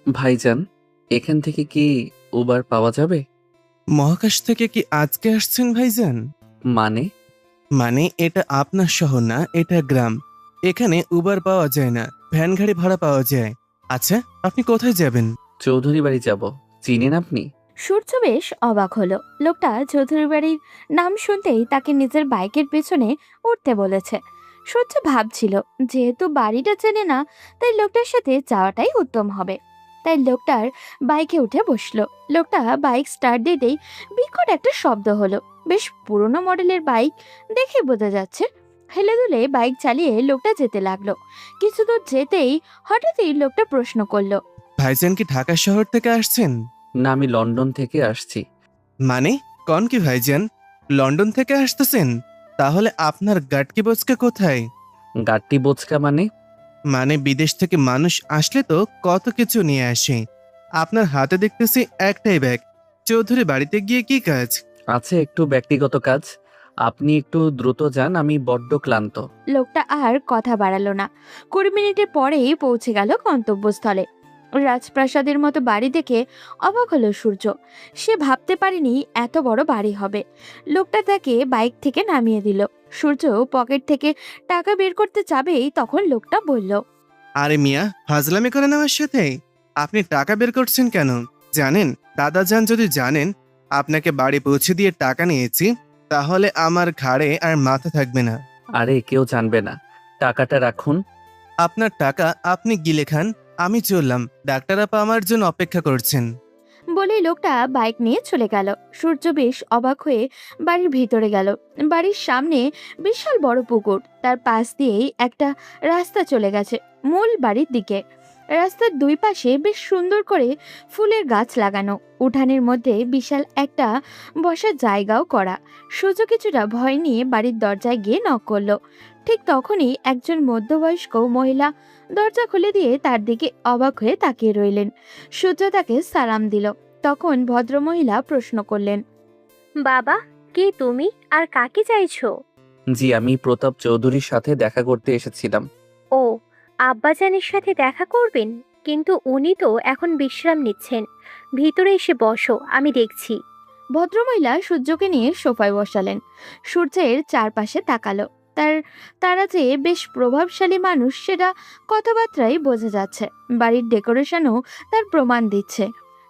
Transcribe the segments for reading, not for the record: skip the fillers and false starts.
ভাইজান, এখান থেকে কি উবার পাওয়া যাবে? মহাকাশ থেকে কি আজকে আসছেন ভাইজান? মানে? মানে এটা আপনার শহর না, এটা গ্রাম। এখানে উবার পাওয়া যায় না, ভ্যান গাড়ি ভাড়া পাওয়া যায়। আচ্ছা, আপনি কোথায় যাবেন? চৌধুরী বাড়ি যাব। চিনেন আপনি? সূর্য বেশ অবাক হলো। লোকটা চৌধুরী বাড়ির নাম শুনতেই তাকে নিজের বাইকের পেছনে উঠতে বলেছে। সূর্য ভাবছিল, যেহেতু বাড়িটা চেনে না, তাই লোকটার সাথে যাওয়াটাই উত্তম হবে। তাই লোকটার বাইকে উঠে বসলো। লোকটা বাইক স্টার্ট দিতেই বিকট একটা শব্দ হলো। বেশ পুরনো মডেলের বাইক, দেখে বোঝা যাচ্ছে। হেলে দুলে বাইক চালিয়ে লোকটা যেতে লাগলো। কিছু দূর যেতেই হঠাৎই লোকটা প্রশ্ন করলো, ভাইজান কি ঢাকা শহর থেকে আসছেন? না, আমি লন্ডন থেকে আসছি। মানে কন কি ভাইজান, লন্ডন থেকে আসতেছেন? তাহলে আপনার গাটকি বচকা কোথায়? গাট্টি বোচকা মানে? মানে বিদেশ থেকে মানুষ আসলে তো কত কিছু নিয়ে আসে। আপনার হাতে দেখতেছি একটাই ব্যাগ। চৌধুরী বাড়িতে গিয়ে কি কাজ? আছে একটু ব্যক্তিগত কাজ। আপনি একটু দ্রুত যান, আমি বড্ড ক্লান্ত। লোকটা আর কথা বাড়ালো না। 20 মিনিটের পরেই পৌঁছে গেল গন্তব্যস্থলে। রাজপ্রাসাদের মতো বাড়ি দেখে অবাক হলো সূর্য। সে ভাবতে পারেনি এত বড় বাড়ি হবে। লোকটা তাকে বাইক থেকে নামিয়ে দিল। সূর্য পকেট থেকে টাকা বের করতে যাবেই তখন লোকটা বলল, আরে মিয়া, ফাজলামি করেন আমার সাথে? আপনি টাকা বের করছেন কেন? জানেন, দাদাজান যদি জানেন আপনাকে বাড়ি পৌঁছে দিয়ে টাকা নিয়েছি, তাহলে আমার ঘাড়ে আর মাথা থাকবে না। আরে কেউ জানবে না, টাকাটা রাখুন। আপনার টাকা আপনি গিলে খান, আমি চললাম। ডাক্তার আপা আমার জন্য অপেক্ষা করছেন। বলেই লোকটা বাইক নিয়ে চলে গেল। সূর্য বেশ অবাক হয়ে বাড়ির ভিতরে গেল। বাড়ির সামনে বিশাল বড় পুকুর, তার পাশ দিয়েই একটা রাস্তা চলে গেছে মূল বাড়ির দিকে। রাস্তার দুই পাশে বেশ সুন্দর করে ফুলের গাছ লাগানো। উঠানের মধ্যে বিশাল একটা বসার জায়গাও করা। সূর্য কিছুটা ভয় নিয়ে বাড়ির দরজায় গিয়ে নক করলো। ঠিক তখনই একজন মধ্যবয়স্ক মহিলা দরজা খুলে দিয়ে তার দিকে অবাক হয়ে তাকিয়ে রইলেন। সূর্য তাকে সালাম দিল। তখন ভদ্রমহিলা প্রশ্ন করলেন, বাবা, কে তুমি আর কাকে চাইছো? জি, আমি প্রতাপ চৌধুরীর সাথে দেখা করতে এসেছিলাম। ও, আব্বাজানের সাথে দেখা করবেন? কিন্তু উনি তো এখন বিশ্রাম নিচ্ছেন। ভিতরে এসে বসো, আমি দেখছি। ভদ্রমহিলা সূর্যকে নিয়ে সোফায় বসালেন। সূর্যের চারপাশে তাকালো। তার তারা যে বেশ প্রভাবশালী মানুষ সেটা কথাবার্তায় বোঝা যাচ্ছে। বাড়ির ডেকোরেশনও তার প্রমাণ দিচ্ছে।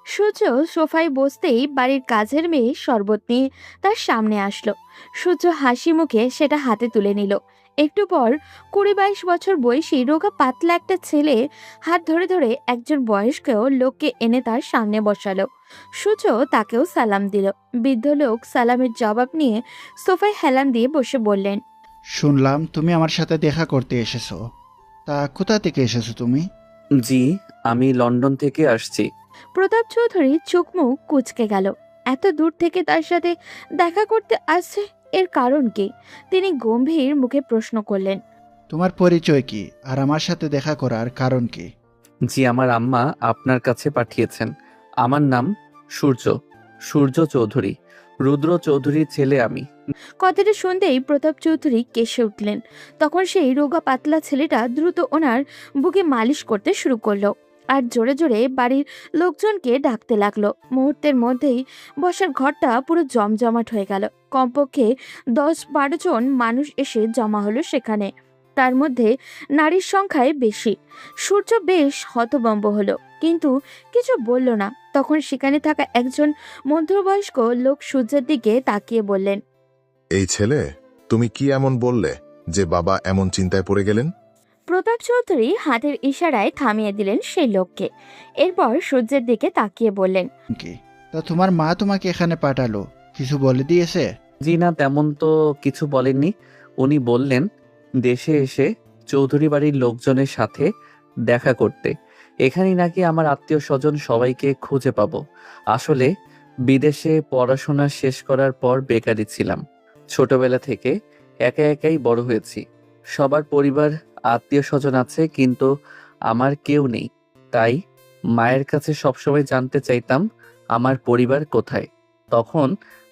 সূর্য সোফায় বসতেই বাড়ির কাজের মেয়ে শরবত নিয়ে তার সামনে আসলো। সূর্য হাসি মুখে সেটা হাতে তুলে নিল। একটু পর 20-22 বছর বয়সী রোগা পাতলা একটা ছেলে হাত ধরে ধরে একজন বয়স্ক লোককে এনে তার সামনে বসালো। সূর্য তাকেও সালাম দিল। বৃদ্ধ লোক সালামের জবাব নিয়ে সোফায় হেলান দিয়ে বসে বললেন, শুনলাম তুমি আমার সাথে দেখা করতে এসেছো। তা কোথা থেকে এসেছো তুমি? জি, আমি লন্ডন থেকে আসছি। প্রতাপ চৌধুরী চোখ মুখ কুঁচকে গেল। এত দূর থেকে তার সাথে দেখা করতে আসছে, এর কারণ কি? তিনি গম্ভীর মুখে প্রশ্ন করলেন, তোমার পরিচয় কি আর আমার সাথে দেখা করার কারণ কি? জি, আমার আম্মা আপনার কাছে পাঠিয়েছেন। আমার নাম সূর্য, সূর্য চৌধুরী। রুদ্র চৌধুরীর ছেলে আমি। কথাটা শুনতেই প্রতাপ চৌধুরী কেসে উঠলেন। তখন সেই রোগা পাতলা ছেলেটা দ্রুত ওনার বুকে মালিশ করতে শুরু করলো আর জোরে জোরে বাড়ির লোকজনকে ডাকতে লাগলো। মুহূর্তের মধ্যেই বসার ঘরটা পুরো জমজমাট হয়ে গেল। কমপক্ষে 10-12 জন মানুষ এসে জমা হলো সেখানে। তার মধ্যে নারীর সংখ্যায় বেশি। সূর্য বেশ হতভম্ব হলো, কিন্তু কিছু বলল না। তখন সেখানে থাকা একজন মধ্যবয়স্ক লোক সূর্যের দিকে তাকিয়ে বললেন, এই ছেলে, তুমি কি এমন বললে যে বাবা এমন চিন্তায় পড়ে গেলেন? প্রতাপ চৌধুরী হাতের ইশারায় থামিয়ে দিলেন সেই লোককে। এরপর সূর্যের দিকে তাকিয়ে বললেন, কি তা তোমার মা তোমাকে এখানে পাঠালো, কিছু বলে দিয়েছে? জি না, তেমন তো কিছু বলেননি। উনি বললেন দেশে এসে চৌধুরী বাড়ির লোকজনের সাথে দেখা করতে। এখানেই নাকি আমার আত্মীয় স্বজন সবাইকে খুঁজে পাবো। আসলে বিদেশে পড়াশোনা শেষ করার পর বেকারি ছিলাম। ছোটবেলা থেকে একা একাই বড় হয়েছি। সবার পরিবার, আত্মীয় স্বজন আছে, কিন্তু আমার কেউ নেই। তাই মায়ের কাছে সবসময় জানতে চাইতাম আমার পরিবার কোথায়। তখন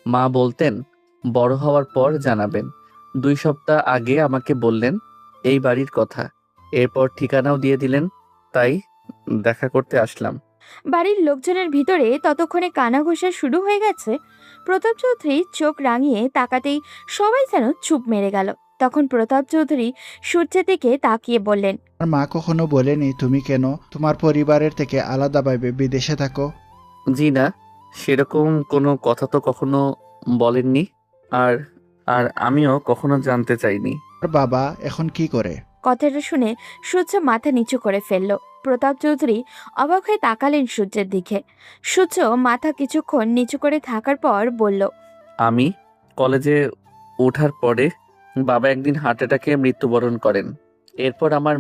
মা বলতেন বড় হওয়ার পর জানাবেন। 2 সপ্তাহ আগে আমাকে বললেন এই বাড়ির কথা। এরপর ঠিকানাও দিয়ে দিলেন। তাই দেখা করতে আসলাম। বাড়ির লোকজনের ভিতরে ততক্ষণে কানাঘুষা শুরু হয়ে গেছে। প্রতাপ চৌধুরী চোখ রাঙিয়ে তাকাতেই সবাই যেন চুপ মেরে গেল। তখন প্রতাপ চৌধুরী সূর্যের দিকে তাকিয়ে বললেন, আমার মা কখনো বলেনি তুমি কেন তোমার পরিবারের থেকে আলাদাভাবে বিদেশে থাকো? জি না, সেরকম কোনো কথা তো কখনো বলেননি। আর আর আমিও কখনো জানতে চাইনি। আর বাবা এখন কি করে? কথাটা শুনে সূর্য মাথা নিচু করে ফেলল। প্রতাপ চৌধুরী অবাক হয়ে তাকালেন সূর্যের দিকে। সূর্য মাথা কিছুক্ষণ নিচু করে থাকার পর বলল, আমি কলেজে ওঠার পরে বাবা একদিন হার্ট অ্যাটাকে মৃত্যুবরণ করেন। এরপর আমার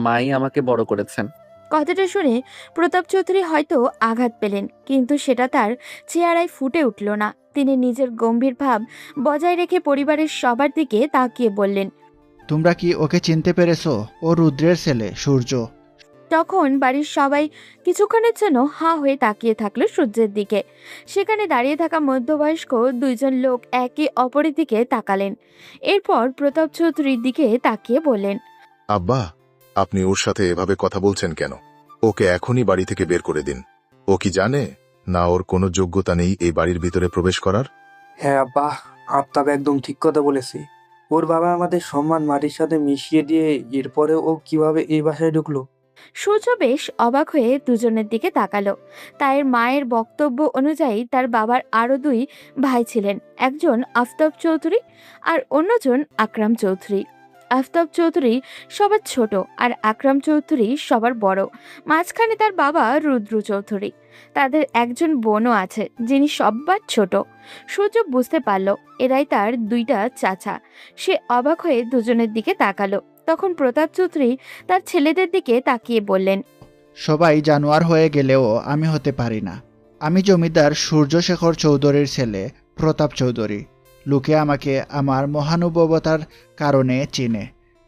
মাই আমাকে বড় করেছেন। কথাটা শুনে প্রতাপ চৌধুরী হয়তো আঘাত পেলেন, কিন্তু সেটা তার চেহারায় ফুটে উঠল না। তিনি নিজের গম্ভীর ভাব বজায় রেখে পরিবারের সবার দিকে তাকিয়ে বললেন, তোমরা কি ওকে চিনতে পেরেছো? ও রুদ্রের ছেলে সূর্য। তখন বাড়ির সবাই কিছুক্ষণের জন্য হাঁ হয়ে তাকিয়ে থাকলো সূর্যের দিকে। সেখানে দাঁড়িয়ে থাকা মধ্যবয়স্ক দুইজন লোক একে অপরের দিকে তাকালেন। এরপর প্রতাপ চৌধুরীর দিকে তাকিয়ে বললেন, আব্বা, আপনি ওর সাথে এভাবে কথা বলছেন কেন? ওকে এখনই বাড়ি থেকে বের করে দিন। ও কি জানে না ওর কোনো যোগ্যতা নেই এই বাড়ির ভিতরে প্রবেশ করার? হ্যাঁ আব্বা, আফতাব একদম ঠিক কথা বলেছে। ওর বাবা আমাদের সম্মান মাটির সাথে মিশিয়ে দিয়ে এরপরে ও কিভাবে এই বাসায় ঢুকলো? সূর্য বেশ অবাক হয়ে দুজনের দিকে তাকালো। তার মায়ের বক্তব্য অনুযায়ী তার বাবার আরো দুই ভাই ছিলেন, একজন আফতাব চৌধুরী আর অন্যজন আকরাম চৌধুরী। আফতাব চৌধুরী সবার ছোট আর আকরাম চৌধুরী সবার বড়। মাঝখানে তার বাবা রুদ্র চৌধুরী। তাদের একজন বোনও আছে যিনি সবার ছোট। সূর্য বুঝতে পারল এরাই তার দুইটা চাচা। সে অবাক হয়ে দুজনের দিকে তাকালো। তখন প্রতাপ চৌধুরী তার ছেলেদের দিকে তাকিয়ে বললেন, সবাই জানোয়ার হয়ে গেলেও আমি হতে পারি না। আমি জমিদার সূর্যশেখর চৌধুরীর ছেলে প্রতাপ চৌধুরী। লোকে আমাকে আমার মহানুভবতার কারণে চিনে।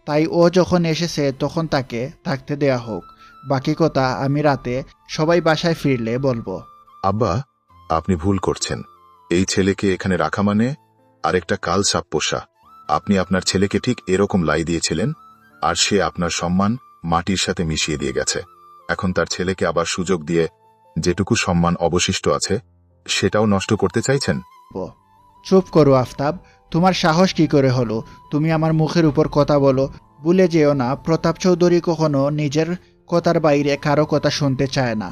তাই ও যখন এসেছে তখন তাকে থাকতে দেয়া হোক। বাকি কথা আমি রাতে সবাই বাসায় ফিরলে বলবো। আব্বা, আপনি ভুল করছেন। এই ছেলেকে এখানে রাখা মানে আরেকটা কাল সাপ পোষা। আপনি আপনার ছেলেকে ঠিক এরকম লাই দিয়েছিলেন, আর সে আপনার সম্মান মাটির সাথে মিশিয়ে দিয়ে গেছে। এখন তার ছেলেকে আবার সুযোগ দিয়ে যেটুকু সম্মান অবশিষ্ট আছে সেটাও নষ্ট করতে চাইছেন? চুপ করো আফতাব, তোমার সাহস কি করে হলো? তুমি আমার মুখের উপর কথা বলো। ভুলে যেও না, প্রতাপ চৌধুরী কখনো নিজের কথার বাইরে কারো কথা শুনতে চায় না।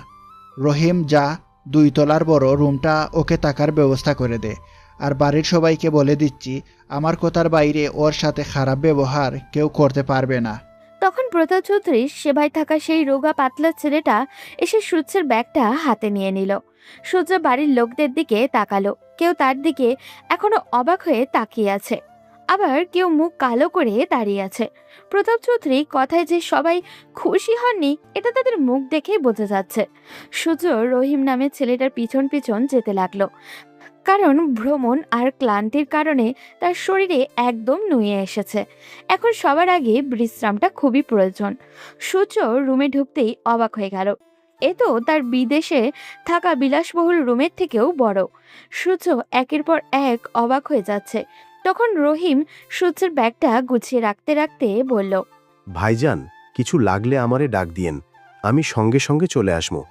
রহিম, যা 2 তলার বড় রুমটা ওকে থাকার ব্যবস্থা করে দে। আর বাড়ির সবাইকে বলে দিচ্ছি, আমার কথার বাইরে ওর সাথে খারাপ ব্যবহার কেউ করতে পারবে না। তখন প্রতাপ চৌধুরীর সেবায় থাকা সেই রোগা পাতলা ছেলেটা এসে সূর্যের ব্যাগটা হাতে নিয়ে নিল। সূর্য বাড়ির লোকদের দিকে তাকালো। কেউ তার দিকে এখনো অবাক হয়ে তাকিয়ে আছে, আবার কেউ মুখ কালো করে দাঁড়িয়ে আছে। প্রতাপ চৌধুরী কথায় যে সবাই খুশি হননি এটা তাদের মুখ দেখেই বোঝা যাচ্ছে। সূর্য রহিম নামের ছেলেটার পিছন পিছন যেতে লাগলো, কারণ ভ্রমণ আর ক্লান্তির কারণে তার শরীরে একদম নুয়ে এসেছে। এখন সবার আগে বিশ্রামটা খুবই প্রয়োজন। সূর্য রুমে ঢুকতেই অবাক হয়ে গেল। এ তো তার বিদেশে থাকা বিলাসবহুল রুমের থেকেও বড়। সূর্য একের পর এক অবাক হয়ে যাচ্ছে। তখন রহিম সূর্যের ব্যাগটা গুছিয়ে রাখতে রাখতে বলল, ভাইজান, কিছু লাগলে আমারে ডাক দিয়েন, আমি সঙ্গে সঙ্গে চলে আসবো।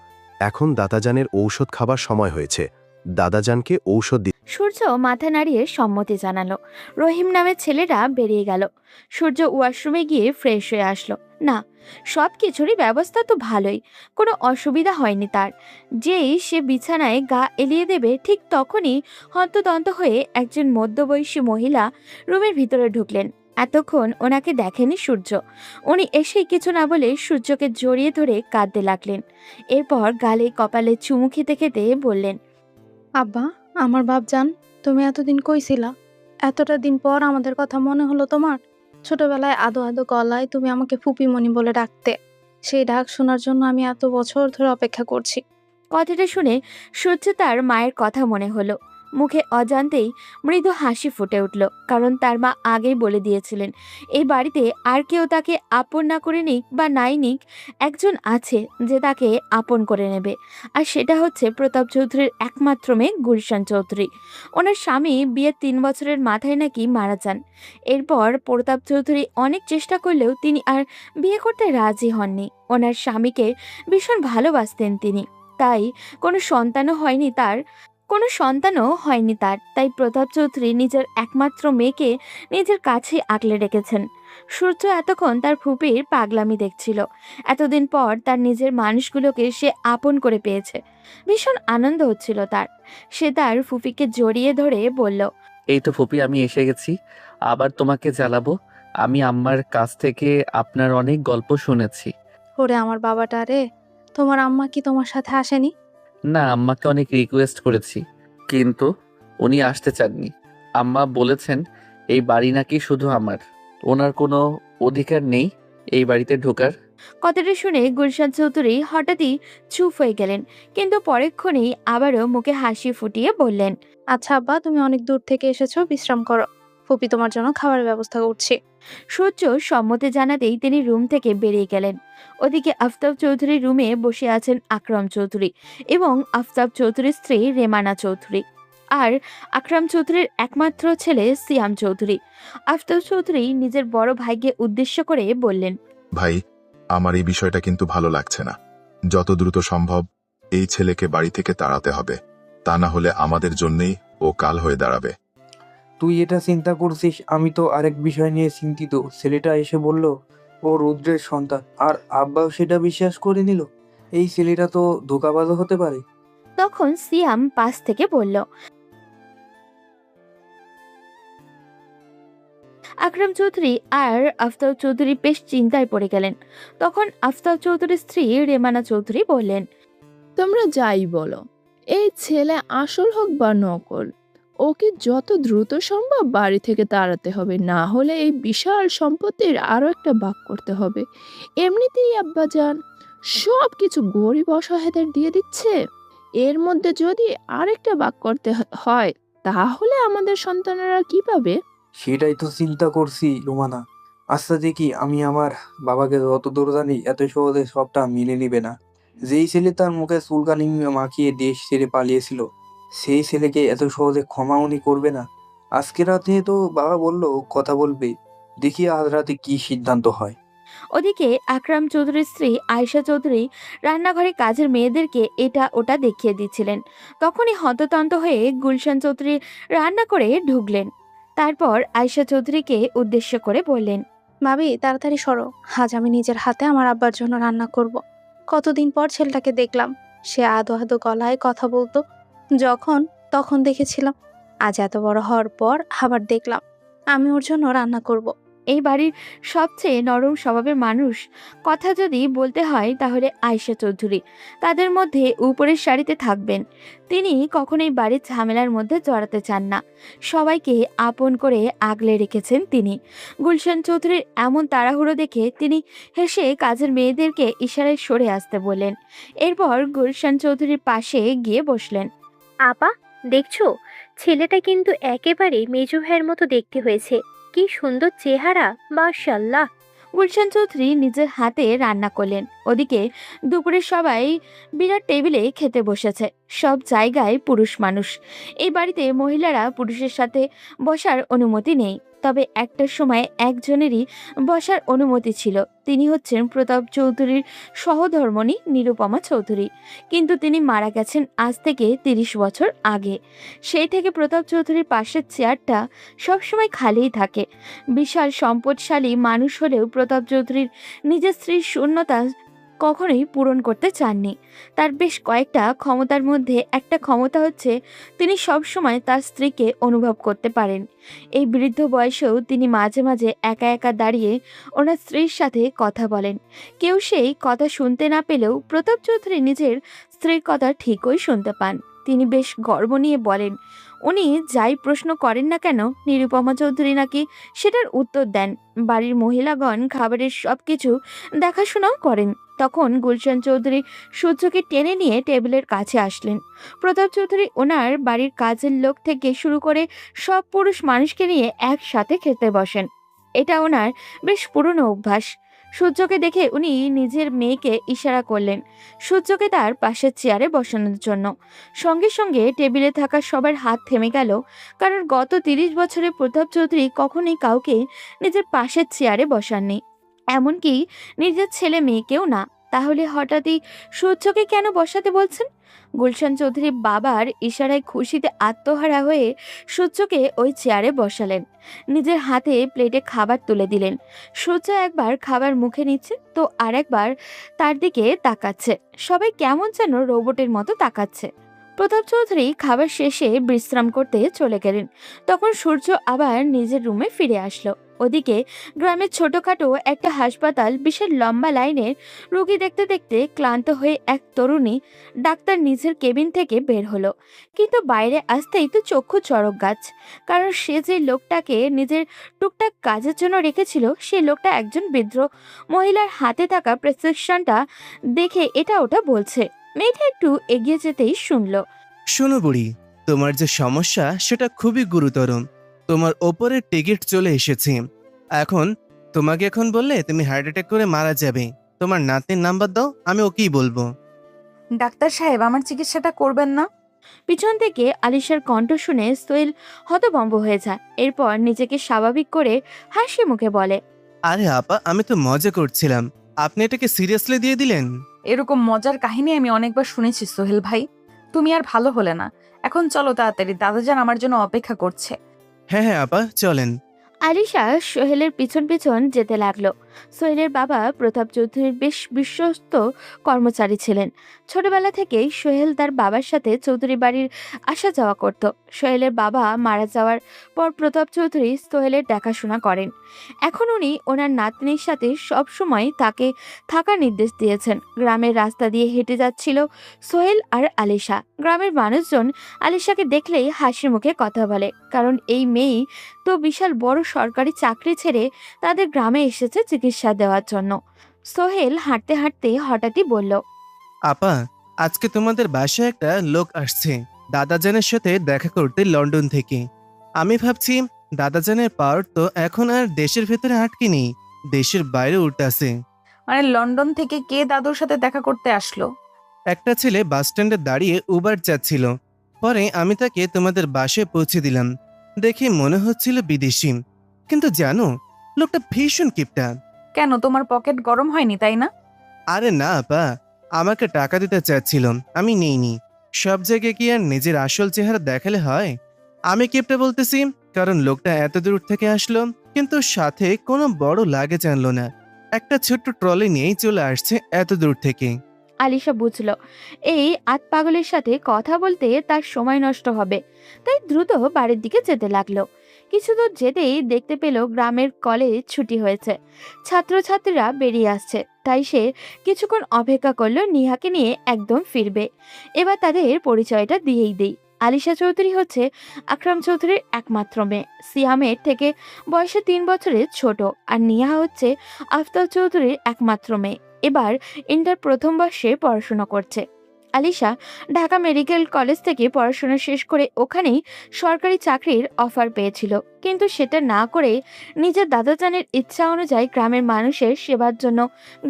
এখন দাদাজানের ঔষধ খাবার সময় হয়েছে। দাদাজানকে ঔষধ সূর্য মাথা নাড়িয়ে সম্মতি জানালো। রহিম নামের ছেলেরা বেরিয়ে গেল। সূর্য ওয়াশরুমে গিয়ে ফ্রেশ হয়ে আসলো। না, সব কিছুরই ব্যবস্থা তো ভালোই, কোনো অসুবিধা হয়নি তার। যেই সে বিছানায় গা এলিয়ে দেবে ঠিক তখনই হন্তদন্ত হয়ে একজন মধ্যবয়সী মহিলা রুমের ভিতরে ঢুকলেন। এতক্ষণ ওনাকে দেখেনি সূর্য। উনি এসেই কিছু না বলে সূর্যকে জড়িয়ে ধরে কাঁদতে লাগলেন। এরপর গালে কপালে চুমু খেতে খেতে বললেন, আব্বা, আমার বাপজান, তুমি এতদিন কইছিলা? এতটা দিন পর আমাদের কথা মনে হলো তোমার? ছোটবেলায় আদো আদো গলায় তুমি আমাকে ফুপিমণি বলে ডাকতে। সেই ডাক শোনার জন্য আমি এত বছর ধরে অপেক্ষা করছি। কথাটা শুনে সূর্য তার মায়ের কথা মনে হলো। মুখে অজান্তেই মৃদু হাসি ফুটে উঠল, কারণ তার মা আগেই বলে দিয়েছিলেন এই বাড়িতে আর কেউ তাকে আপন না করে নিক বা নাই নিক, একজন আছে যে তাকে আপন করে নেবে। আর সেটা হচ্ছে প্রতাপ চৌধুরীর একমাত্র মেয়ে গুলশান চৌধুরী। ওনার স্বামী বিয়ের 3 বছরের মাথায় নাকি মারা যান। এরপর প্রতাপ চৌধুরী অনেক চেষ্টা করলেও তিনি আর বিয়ে করতে রাজি হননি। ওনার স্বামীকে ভীষণ ভালোবাসতেন তিনি, তাই কোনো সন্তানও হয়নি তার। তাই প্রতাপ চৌধুরী নিজের একমাত্র মেয়েকে নিজের কাছে আগলে রেখেছেন। সূর্য এতক্ষণ তার ফুপির পাগলামি দেখছিল। এতদিন পর তার নিজের মানুষগুলোকে সে আপন করে পেয়েছে। ভীষণ আনন্দ হচ্ছিল তার। সে তার ফুপিকে জড়িয়ে ধরে বলল, এই তো ফুপি, আমি এসে গেছি। আবার তোমাকে জ্বালাবো? আমি আম্মার কাছ থেকে আপনার অনেক গল্প শুনেছি। ওরে আমার বাবাটা রে, তোমার আম্মা কি তোমার সাথে আসেনি? না, আম্মাকে অনেক রিকোয়েস্ট করেছি, কিন্তু উনি আসতে চাননি। আম্মা বলেছেন এই বাড়ি নাকি শুধু আমার, ওনার কোনো অধিকার নেই এই বাড়িতে ঢোকার। কথাটা শুনে গুলশান চৌধুরী হঠাৎই চুপ হয়ে গেলেন, কিন্তু পরেক্ষণেই আবারও মুখে হাসি ফুটিয়ে বললেন, আচ্ছা আব্বা, তুমি অনেক দূর থেকে এসেছো, বিশ্রাম করো। ফুপি তোমার জন্য খাবারের ব্যবস্থা করছি। সূর্য সম্মতি জানাতেই তিনি রুম থেকে বেরিয়ে গেলেন। ওদিকে আফতাব চৌধুরীর রুমে বসে আছেন আকরাম চৌধুরী এবং আফতাব চৌধুরীর স্ত্রী রেমানা চৌধুরী আর আকরাম চৌধুরীর একমাত্র ছেলে সিয়াম চৌধুরী। আফতাব চৌধুরী নিজের বড় ভাইকে উদ্দেশ্য করে বললেন, ভাই, আমার এই বিষয়টা কিন্তু ভালো লাগছে না। যত দ্রুত সম্ভব এই ছেলেকে বাড়ি থেকে তাড়াতে হবে, তা না হলে আমাদের জন্যই ও কাল হয়ে দাঁড়াবে। তুই এটা চিন্তা করছিস, আমি তো আরেক বিষয় নিয়ে চিন্তিত। ছেলেটা এসে বলল ও রুদ্রের সন্তান, আর আব্বাও সেটা বিশ্বাস করে নিল। এই ছেলেটা তো ধোঁকাবাজও হতে পারে। তখন সিয়াম পাশ থেকে বলল, আকরাম চৌধুরী আর আফতাব চৌধুরী বেশ চিন্তায় পড়ে গেলেন। তখন আফতাব চৌধুরীর স্ত্রী রেমানা চৌধুরী বললেন, তোমরা যাই বলো, এই ছেলে আসল হোক বা নকল, ওকে যত দ্রুত সম্ভব বাড়ি থেকে তাড়াতে হবে, না হলে এই বিশাল সম্পত্তির আরো একটা ভাগ করতে হবে। এমনিতেই আব্বাজান সব কিছু গরিব অসহায়দের দিয়ে দিচ্ছে, এর মধ্যে যদি আরেকটা ভাগ করতে হয় তাহলে আমাদের সন্তানেরা কি পাবে? সেটাই তো চিন্তা করছি রোমানা। আচ্ছা দেখি, আমি আমার বাবাকে যতদূর জানি এত সহজে সবটা মেনে নিবে না। যেই ছেলে তার মুখে চুলকানি মাখিয়ে দেশ ছেড়ে পালিয়েছিল, সেই ছেলেকে এত সহজে ক্ষমা উনি করবে না। আজকে রাতে তো বাবা বললো কথা বলবে, দেখি আজ রাতে কি সিদ্ধান্ত হয়। ওদিকে আকরাম চৌধুরীর স্ত্রী আয়েশা চৌধুরী রান্নাঘরে কাজের মেয়েদেরকে এটা ওটা দেখিয়ে দিচ্ছিলেন। তখনই হন্ততন্ত হয়ে গুলশান চৌধুরী রান্না করে ঢুকলেন। তারপর আয়েশা চৌধুরীকে উদ্দেশ্য করে বললেন, ভাবি তাড়াতাড়ি সরো, আজ আমি নিজের হাতে আমার আব্বার জন্য রান্না করব। কতদিন পর ছেলেটাকে দেখলাম, সে আদো আদো গলায় কথা বলতো তখন দেখেছিলাম। আজ এত বড় হওয়ার পর আবার দেখলাম, আমি ওর জন্য রান্না করব। এই বাড়ির সবচেয়ে নরম স্বভাবের মানুষ কথা যদি বলতে হয় তাহলে আয়েশা চৌধুরী তাদের মধ্যে উপরের সারিতে থাকবেন। তিনি কখনোই বাড়ির ঝামেলার মধ্যে জড়াতে চান না। সবাইকে আপন করে আগলে রেখেছেন তিনি। গুলশান চৌধুরীর এমন তাড়াহুড়ো দেখে তিনি হেসে কাজের মেয়েদেরকে ইশারায় সরে আসতে বললেন। এরপর গুলশান চৌধুরীর পাশে গিয়ে বসলেন। আপা, দেখছো, ছেলেটা কিন্তু একেবারে মেজো ভাইয়ের মতো দেখতে হয়েছে। কি সুন্দর চেহারা, মাশাআল্লাহ। গুলশান চৌধুরী নিজের হাতে রান্না করলেন। ওদিকে দুপুরে সবাই বিরাট টেবিলে খেতে বসেছে। সব জায়গায় পুরুষ মানুষ। এই বাড়িতে মহিলারা পুরুষের সাথে বসার অনুমতি নেই। তবে একটা সময় একজনেরই বসার অনুমতি ছিল। তিনি হচ্ছেন প্রতাপ চৌধুরীর সহধর্মণী নিরুপমা চৌধুরী। কিন্তু তিনি মারা গেছেন আজ থেকে 30 বছর আগে। সেই থেকে প্রতাপ চৌধুরীর পাশের চেয়ারটা সবসময় খালিই থাকে। বিশাল সম্পদশালী মানুষ হলেও প্রতাপ চৌধুরীর নিজের স্ত্রীর শূন্যতা কখনোই পূরণ করতে চাননি। তার বেশ কয়েকটা ক্ষমতার মধ্যে একটা ক্ষমতা হচ্ছে তিনি সবসময় তার স্ত্রীকে অনুভব করতে পারেন। এই বৃদ্ধ বয়সেও তিনি মাঝে মাঝে একা একা দাঁড়িয়ে ওনার স্ত্রীর সাথে কথা বলেন। কেউ সেই কথা শুনতে না পেলেও প্রতাপ চৌধুরী নিজের স্ত্রীর কথা ঠিকই শুনতে পান। তিনি বেশ গর্ব নিয়ে বলেন, উনি যাই প্রশ্ন করেন না কেন নিরুপমা চৌধুরী নাকি সেটার উত্তর দেন। বাড়ির মহিলাগণ খাবারের সবকিছু দেখাশোনাও করেন। তখন গুলশান চৌধুরী সূর্যকে টেনে নিয়ে টেবিলের কাছে আসলেন। প্রতাপ চৌধুরী ওনার বাড়ির কাজের লোক থেকে শুরু করে সব পুরুষ মানুষকে নিয়ে একসাথে খেতে বসেন। এটা ওনার বেশ পুরনো অভ্যাস। সূর্যকে দেখে উনি নিজের মেয়েকে ইশারা করলেন সূর্যকে তার পাশের চেয়ারে বসানোর জন্য। সঙ্গে সঙ্গে টেবিলে থাকা সবার হাত থেমে গেল, কারণ গত 30 বছরে প্রতাপ চৌধুরী কখনোই কাউকে নিজের পাশের চেয়ারে বসাননি, এমনকি নিজের ছেলে মেয়েকেও না। তাহলে হঠাৎই সূর্যকে কেন বসাতে বলছেন? গুলশান চৌধুরী বাবার ইশারায় খুশিতে আত্মহারা হয়ে সূর্যকে ওই চেয়ারে বসালেন। নিজের হাতে প্লেটে খাবার তুলে দিলেন। সূর্য একবার খাবার মুখে নিচ্ছে তো আরেকবার তার দিকে তাকাচ্ছে। সবাই কেমন যেন রোবটের মতো তাকাচ্ছে। প্রতাপ চৌধুরী খাবার শেষে বিশ্রাম করতে চলে গেলেন। তখন সূর্য আবার নিজের রুমে ফিরে আসলো। ওদিকে গ্রামের ছোটখাটো একটা হাসপাতাল, বিশাল লম্বা লাইনের রোগী দেখতে দেখতে ক্লান্ত হয়ে এক তরুণী ডাক্তার নিজের কেবিন থেকে বের হলো। কিন্তু বাইরে আসতেই তো চক্ষু চড়ক গাছ, কারণ সে যে লোকটাকে নিজের টুকটাক কাজের জন্য রেখেছিল সেই লোকটা একজন বৃদ্ধ মহিলার হাতে থাকা প্রেসক্রিপশনটা দেখে এটা ওটা বলছে। মেয়েটা একটু এগিয়ে যেতেই শুনলো, শোনো বুড়ি, তোমার যে সমস্যা সেটা খুবই গুরুতর। তোমার ওপরের টিকিট চলে এসেছে। তোমাকে এখন বললে তুমি হার্ট অ্যাটাক করে মারা যাবে। তোমার নাতনির নাম্বার দাও, আমি ওকেই বলবো। ডাক্তার সাহেব, আমার চিকিৎসাটা করবেন না? পিছন থেকে আলিশার কণ্ঠ শুনে সোহেল হতভম্ব হয়ে যায়। এরপর নিজেকে স্বাভাবিক করে হাসি মুখে বলে, আরে আপা, আমি তো মজা করছিলাম, আপনি এটাকে সিরিয়াসলি দিয়ে দিলেন। এরকম মজার কাহিনী আমি অনেকবার শুনেছি সোহেল ভাই। তুমি আর ভালো হলে না। এখন চলো তাড়াতাড়ি, দাদাজান আমার জন্য অপেক্ষা করছে। হ্যাঁ হ্যাঁ আপা, চলেন। আলিশা সোহেলের পিছন পিছন যেতে লাগলো। সোহেলের বাবা প্রতাপ চৌধুরীর বেশ বিশ্বস্ত কর্মচারী ছিলেন। ছোটবেলা থেকেই সোহেল তার বাবার সাথে চৌধুরী বাড়ির আসা যাওয়া করত। সোহেলের বাবা মারা যাওয়ার পর প্রতাপ চৌধুরী সোহেলের দেখাশোনা করেন। এখন উনি ওনার নাতনির সাথে সব সময় তাকে থাকার নির্দেশ দিয়েছেন। গ্রামের রাস্তা দিয়ে হেঁটে যাচ্ছিল সোহেল আর আলিশা। গ্রামের মানুষজন আলিশাকে দেখলেই হাসি মুখে কথা বলে, কারণ এই মেয়েই তো বিশাল বড় সরকারি চাকরি ছেড়ে তাদের গ্রামে এসেছে চিকিৎসা দেওয়ার জন্য। সোহেল হাঁটতে হাঁটতে হঠাৎই বলল, আপা, আজকে তোমাদের বাসায় একটা লোক আসছে দাদাজানের সাথে দেখা করতে লন্ডন থেকে। আমি ভাবছি দাদাজানের পাওয়ার তো এখন আর দেশের ভেতরে আটকে নেই, দেশের বাইরে উঠতেছে। মানে লন্ডন থেকে কে দাদুর সাথে দেখা করতে আসলো? একটা ছেলে বাস স্ট্যান্ডে দাঁড়িয়ে উবার যাচ্ছিল। পরে আমি তাকে তোমাদের বাসায় পৌঁছে দিলাম। দেখে মনে হচ্ছিল বিদেশি, কিন্তু জানো লোকটা ভীষণ কিপটা। কেন, তোমার পকেট গরম হয়নি তাই না? আরে না আপা, আমাকে টাকা দিতে চাচ্ছিল, আমি নেইনি। সব জায়গায় কি আর নিজের আসল চেহারা দেখালে হয়? আমি কিপটা বলতেছি কারণ লোকটা এত দূর থেকে আসলো, কিন্তু সাথে কোনো বড় লাগেজ আনলো না। একটা ছোট্ট ট্রলি নিয়েই চলে আসছে এত দূর থেকে। আলিশা বুঝলো এই আত পাগলের সাথে কথা বলতে তার সময় নষ্ট হবে, তাই দ্রুত বাড়ির দিকে যেতে লাগলো। কিছু দূর যেতেই দেখতে পেল গ্রামের কলেজ ছুটি হয়েছে, ছাত্রছাত্রীরা বেরিয়ে আসছে। তাই সে কিছুক্ষণ অপেক্ষা করলো নিহাকে নিয়ে একদম ফিরবে। এবার তাদের পরিচয়টা দিয়েই দেই। আলিশা চৌধুরী হচ্ছে আকরাম চৌধুরীর একমাত্র মেয়ে। সিয়ামের থেকে বয়সে 3 বছরের ছোট। আর নিহা হচ্ছে আফতাব চৌধুরীর একমাত্র মেয়ে। এবার ইন্টার প্রথম বর্ষে পড়াশোনা করছে। আলিশা ঢাকা মেডিকেল কলেজ থেকে পড়াশোনা শেষ করে ওখানেই সরকারি চাকরির অফার পেয়েছিল, কিন্তু সেটা না করে নিজের দাদাজানের ইচ্ছা অনুযায়ী গ্রামের মানুষের সেবার জন্য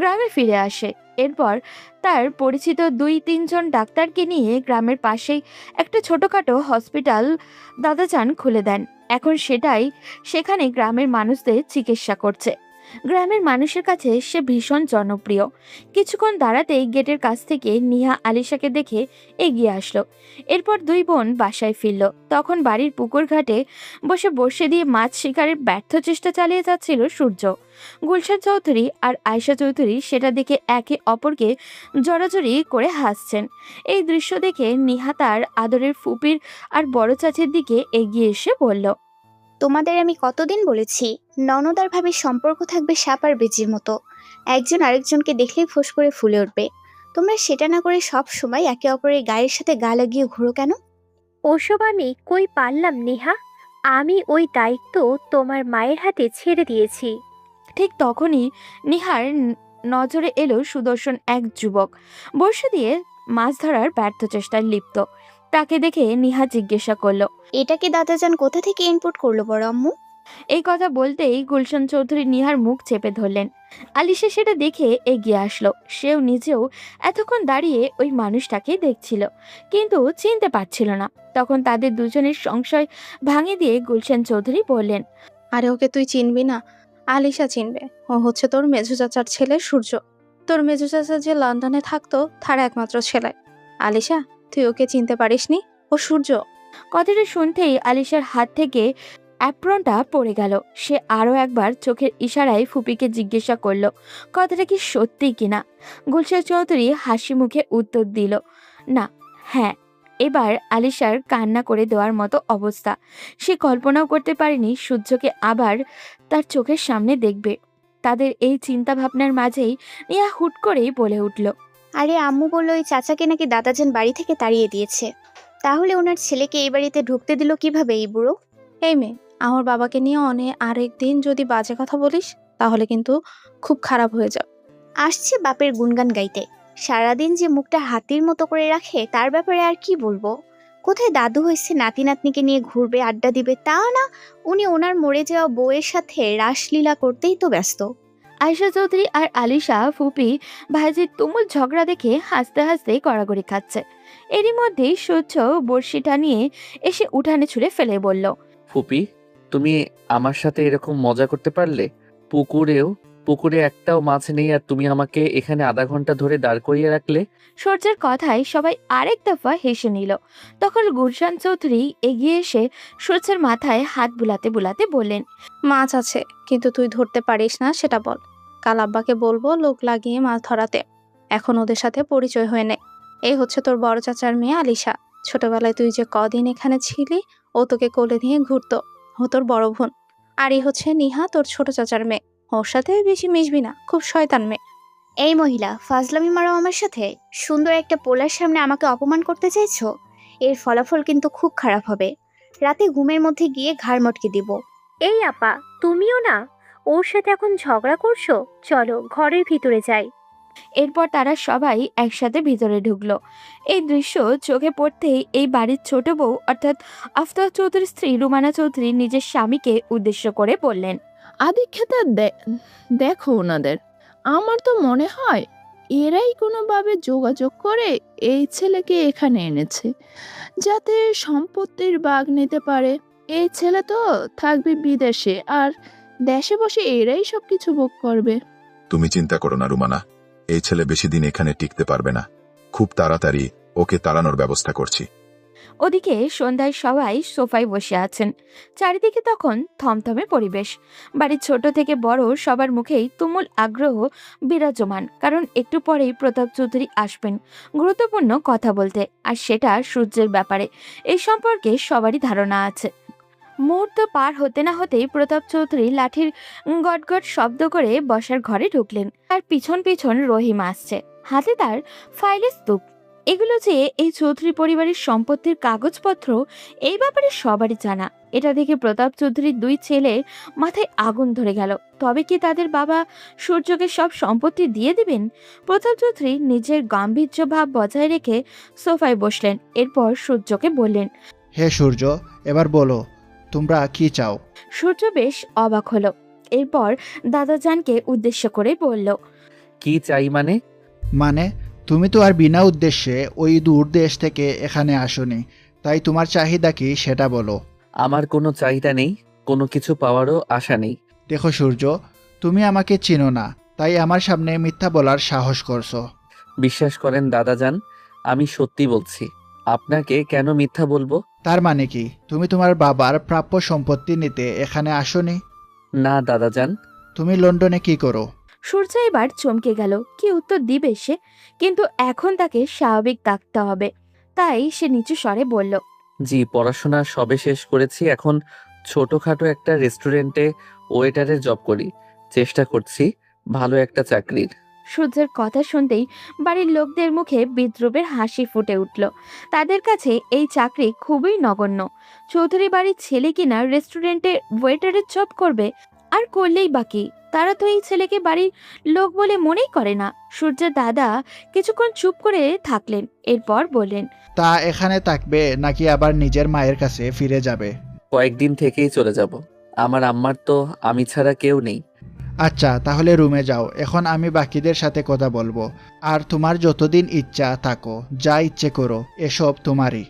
গ্রামে ফিরে আসে। এরপর তার পরিচিত 2-3 জন ডাক্তারকে নিয়ে গ্রামের পাশেই একটা ছোটখাটো হসপিটাল দাদাজান খুলে দেন। এখন সেখানে গ্রামের মানুষদের চিকিৎসা করছে। গ্রামের মানুষের কাছে সে ভীষণ জনপ্রিয়। কিছুক্ষণ দাঁড়াতেই গেটের কাছ থেকে নিহা আলিশাকে দেখে এগিয়ে আসলো। এরপর 2 বোন বাসায় ফিরল। তখন বাড়ির পুকুর ঘাটে বসে দিয়ে মাছ শিকারের ব্যর্থ চেষ্টা চালিয়ে যাচ্ছিল সূর্য। গুলশান চৌধুরী আর আয়েশা চৌধুরী সেটা দেখে একে অপরকে জড়াজড়ি করে হাসছেন। এই দৃশ্য দেখে নিহা তার আদরের ফুপির আর বড় চাচির দিকে এগিয়ে এসে বলল, তোমাদের আমি কতদিন বলেছি ননদ আর ভাবির সম্পর্ক থাকবে সাপ আর বেজির মতো, একজন আরেকজনকে দেখলেই ফোঁস করে ফুলে উঠবে। তোমরা সেটা না করে সব সময় একে অপরের গায়ের সাথে গা লাগিয়ে ঘুরো কেন? ওসব আমি কই পারলাম নেহা, আমি ওই দায়িত্ব তোমার মায়ের হাতে ছেড়ে দিয়েছি। ঠিক তখনই নিহার নজরে এলো সুদর্শন এক যুবক বর্ষা দিয়ে মাছ ধরার ব্যর্থ চেষ্টায় লিপ্ত। তাকে দেখে নিহা জিজ্ঞাসা করলো, এটাকে দাদাজান কোথা থেকে ইনপুট করলো বড় আম্মু? এই কথা বলতেই গুলশান চৌধুরী নিহার মুখ চেপে ধরলেন। আলিশা সেটা দেখে এগিয়ে আসলো। সেও নিজেও এতক্ষণ দাঁড়িয়ে ওই মানুষটাকে দেখছিল, কিন্তু চিনতে পারছিল না। তখন তাদের দুজনের সংশয় ভাঙিয়ে দিয়ে গুলশান চৌধুরী বললেন, আরে ওকে তুই চিনবি না? আলিশা চিনবে, ও হচ্ছে তোর মেঝো চাচার ছেলে সূর্য। তোর মেজো চাচা যে লন্ডনে থাকতো তার একমাত্র ছেলে। আলিশা, তুই ওকে চিনতে পারিসনি? ও সূর্য। কথাটা শুনতেই আলিশার হাত থেকে অ্যাপ্রনটা পড়ে গেল। সে আরও একবার চোখের ইশারায় ফুপিকে জিজ্ঞাসা করলো কথাটা কি সত্যি কিনা। গুলশান চৌধুরী হাসি মুখে উত্তর দিল, না, হ্যাঁ। এবার আলিশার কান্না করে দেওয়ার মতো অবস্থা। সে কল্পনাও করতে পারেনি সূর্যকে আবার তার চোখের সামনে দেখবে। তাদের এই চিন্তা ভাবনার মাঝেই নিয়া হুট করেই বলে উঠল, আরে আম্মু বললো ওই চাচাকে নাকি দাদাজান বাড়ি থেকে তাড়িয়ে দিয়েছে। তাহলে ওনার ছেলেকে এই বাড়িতে ঢুকতে দিল কিভাবে এই বুড়ো? এই মেয়ে, আমার বাবাকে নিয়ে আরেকদিন যদি বাজে কথা বলিস তাহলে কিন্তু খুব খারাপ হয়ে যাবে। আসছে বাপের গুণগান গাইতে, সারাদিন যে মুখটা হাতির মতো করে রাখে তার ব্যাপারে আর কি বলবো। কোথায় দাদু হয়েছে নাতি নাতনিকে নিয়ে ঘুরবে, আড্ডা দিবে, তা না, উনি ওনার মরে যাওয়া বউয়ের সাথে রাসলীলা করতেই তো ব্যস্ত। আয়েশা চৌধুরী আর আলিশা ফুপি ভাইজির তুমুল ঝগড়া দেখে হাসতে হাসতে গড়াগড়ি খাচ্ছে। এরই মধ্যেই সূর্য বড়শিটা নিয়ে এসে উঠানে ছুঁড়ে ফেলে বলল, ফুপি, তুমি আমার সাথে এরকম মজা করতে পারলে? পুকুরে একটাও মাছ নেই আর তুমি আমাকে এখানে আধা ঘন্টা ধরে দাঁড় করিয়ে রাখলে। সূর্যের কথায় সবাই আরেক দফা হেসে নিল। তখন গুলশান চৌধুরী এগিয়ে এসে সূর্যের মাথায় হাত বুলাতে বুলাতে বললেন, মাছ আছে, কিন্তু তুই ধরতে পারিস না সেটা বল। কাল আব্বাকে বলবো লোক লাগিয়ে মাছ ধরাতে। এখন ওদের সাথে পরিচয় হয়ে নে। এই হচ্ছে তোর বড় চাচার মেয়ে আলিশা। ছোটবেলায় তুই যে কদিন এখানে ছিলি ও তোকে কোলে নিয়ে ঘুরতো, ও তোর বড় বোন। আর এই হচ্ছে নিহা, তোর ছোট চাচার মেয়ে। ওর সাথে বেশি মিশবি না, খুব শয়তান মেয়ে। এই মহিলা, ফাজলামি মারো আমার সাথে? সুন্দর একটা পোলার সামনে আমাকে অপমান করতে চাইছো? এর ফলাফল কিন্তু খুব খারাপ হবে। রাতে ঘুমের মধ্যে গিয়ে ঘাড় মটকে দিব। এই আপা, তুমিও না ওর সাথে এখন ঝগড়া করছো? চলো ঘরের ভিতরে যাই। এরপর তারা সবাই একসাথে ভিতরে ঢুকলো। এই দৃশ্য চোখে পড়তেই এই বাড়ির ছোট বউ অর্থাৎ আফতাব চৌধুরীর স্ত্রী রুমানা চৌধুরী নিজের স্বামীকে উদ্দেশ্য করে বললেন, আদিক্ষেতা দেখো ওনাদের। আমার তো মনে হয় এরাই কোনোভাবে যোগাযোগ করে এই ছেলেকে এখানে এনেছে, যাতে সম্পত্তির ভাগ নিতে পারে। এই ছেলে তো থাকবে বিদেশে, আর দেশে বসে এরাই সবকিছু ভোগ করবে। তুমি চিন্তা করো না রুমানা, এই ছেলে বেশি দিন এখানে টিকতে পারবে না। খুব তাড়াতাড়ি ওকে তাড়ানোর ব্যবস্থা করছি। ওদিকে সন্ধ্যায় সবাই সোফায় বসে আছেন। চারিদিকে তখন থমথমে পরিবেশ। বাড়ির ছোট থেকে বড় সবার মুখেই তুমুল আগ্রহ বিরাজমান, কারণ একটু পরেই প্রতাপ চৌধুরী আসবেন গুরুত্বপূর্ণ কথা বলতে, আর সেটা সূর্যের ব্যাপারে। এই সম্পর্কে সবারই ধারণা আছে। মুহূর্ত পার হতে না হতেই প্রতাপ চৌধুরী লাঠির গটগট শব্দ করে বসার ঘরে ঢুকলেন। আর পিছন পিছন রহিম আসছে, হাতে তার ফাইলের স্তূপ। এগুলো যে এই চৌধুরী পরিবারের সম্পত্তির কাগজপত্র, এই ব্যাপারে সবারই জানা। এটা দেখে প্রতাপ চৌধুরীর দুই ছেলে মাথায় আগুন ধরে গেল। তবে কি তাদের বাবা সূর্যকে সব সম্পত্তি দিয়ে দিবেন? প্রতাপ চৌধুরী নিজের গাম্ভীর্য ভাব বজায় রেখে সোফায় বসলেন। এরপর সূর্যকে বললেন, হে সূর্য, এবার বলো তোমরা কি চাও? সূর্য বেশ অবাক হলো। এরপর দাদাজানকে উদ্দেশ্য করে বলল, কি চাই মানে? মানে তুমি তো আর বিনা উদ্দেশ্যে ওই দূর দেশ থেকে এখানে আসোনি, তাই তোমার চাহিদা কি সেটা বলো। আমার কোনো চাহিদা নেই, কোনো কিছু পাওয়ারও আশা নেই। দেখো সূর্য, তুমি আমাকে চিনো না, তাই আমার সামনে মিথ্যা বলার সাহস করছো। বিশ্বাস করেন দাদাজান, আমি সত্যি বলছি। আপনাকে কেন মিথ্যা বলবো? তার মানে কি তুমি তোমার বাবার প্রাপ্য সম্পত্তি নিতে এখানে আসোনি? না দাদাজান। তুমি লন্ডনে কি করো? সূর্য এবার চমকে গেল। কি উত্তর দিবে সে? কিন্তু এখন তাকে স্বাভাবিক থাকতে হবে, তাই সে নিচু স্বরে বলল, জি, পড়াশোনা সবে শেষ করেছি। এখন ছোটখাটো একটা রেস্টুরেন্টে ওয়েটারের জব করি। চেষ্টা করছি ভালো একটা চাকরির। সূর্যের কথা শুনতেই বাড়ির লোকদের মুখে বিদ্রুপের হাসি ফুটে উঠল। তাদের কাছে এই চাকরি খুবই নগণ্য। চৌধুরী বাড়ির ছেলে কিনা রেস্টুরেন্টে ওয়েটারের জব করবে, আর করলেই বাকি। তারা তো এই ছেলেকে বাড়ির লোক বলে মনেই করে না। সূর্যের দাদা কিছুক্ষণ চুপ করে থাকলেন, এরপর বললেন, তা এখানে থাকবে নাকি আবার নিজের মায়ের কাছে ফিরে যাবে? কয়েকদিন থেকেই চলে যাব। আমার আম্মার তো আমি ছাড়া কেউ নেই। আচ্ছা, তাহলে রুমে যাও, এখন আমি বাকিদের সাথে কথা বলবো। আর তোমার যতদিন ইচ্ছা থাকো, যা ইচ্ছে করো, এসব তোমারই।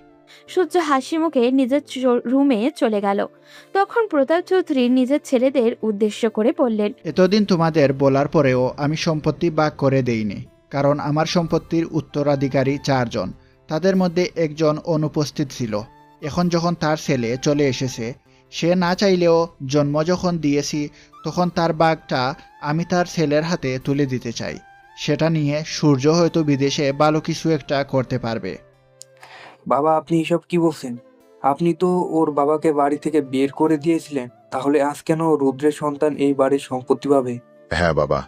সূর্য হাসি মুখে নিজের রুমে চলে গেল। তখন প্রতাপ চৌধুরী নিজের ছেলেদের উদ্দেশ্য করে বললেন, এতদিন তোমাদের বলার পরেও আমি সম্পত্তি ভাগ করে দেইনি, কারণ আমার সম্পত্তির উত্তরাধিকারী 4 জন। তাদের মধ্যে একজন অনুপস্থিত ছিল। এখন যখন তার ছেলে চলে এসেছে, সে না চাইলেও জন্ম যখন দিয়েছি তখন তার ভাগটা আমি তার ছেলের হাতে তুলে দিতে চাই। সেটা নিয়ে সূর্য হয়তো বিদেশে ভালো কিছু একটা করতে পারবে। বাবা, আপনি এসব কি বলছেন? আপনি তো ওর বাবাকে বাড়ি থেকে বের করে দিয়েছিলেন, তাহলে আজ কেন রুদ্রের সন্তান এই বাড়ির সম্পত্তি পাবে? হ্যাঁ বাবা,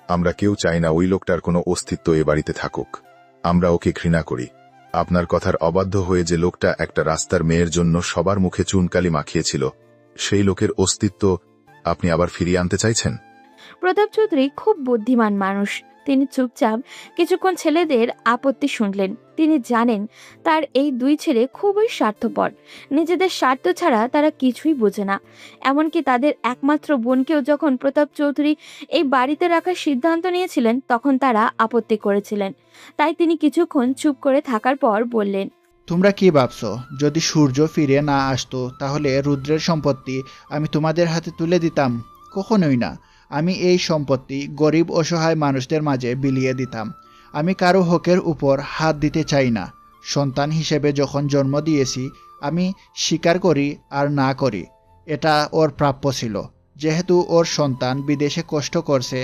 আমরা কেউ চাই না ওই লোকটার কোনো অস্তিত্ব এ বাড়িতে থাকুক। আমরা ওকে ঘৃণা করি। আপনার কথার অবাধ্য হয়ে যে লোকটা একটা রাস্তার মেয়ের জন্য সবার মুখে চুনকালি মাখিয়েছিল, সেই লোকের অস্তিত্ব আপনি আবার ফিরিয়ে আনতে চাইছেন? প্রতাপ চৌধুরী খুব বুদ্ধিমান মানুষ। তিনি চুপচাপ কিছুক্ষণ ছেলেদের আপত্তি শুনলেন। তিনি জানেন তার এই 2 ছেলে খুবই স্বার্থপর। নিজেদের স্বার্থ ছাড়া তারা কিছুই বোঝে না। এমনকি তাদের একমাত্র বোনকেও যখন প্রতাপ চৌধুরী এই বাড়িতে রাখার সিদ্ধান্ত নিয়েছিলেন, তখন তারা আপত্তি করেছিলেন। তাই তিনি কিছুক্ষণ চুপ করে থাকার পর বললেন, তোমরা কি ভাবছো, যদি সূর্য ফিরে না আসতো তাহলে রুদ্রের সম্পত্তি আমি তোমাদের হাতে তুলে দিতাম? কখনোই না। আমি এই সম্পত্তি গরিব অসহায় মানুষদের মাঝে বিলিয়ে দিতাম। আমি কারো হকের উপর হাত দিতে চাই না। সন্তান হিসেবে যখন জন্ম দিয়েছি, আমি স্বীকার করি আর না করি, এটা ওর প্রাপ্য ছিল। যেহেতু ওর সন্তান বিদেশে কষ্ট করছে,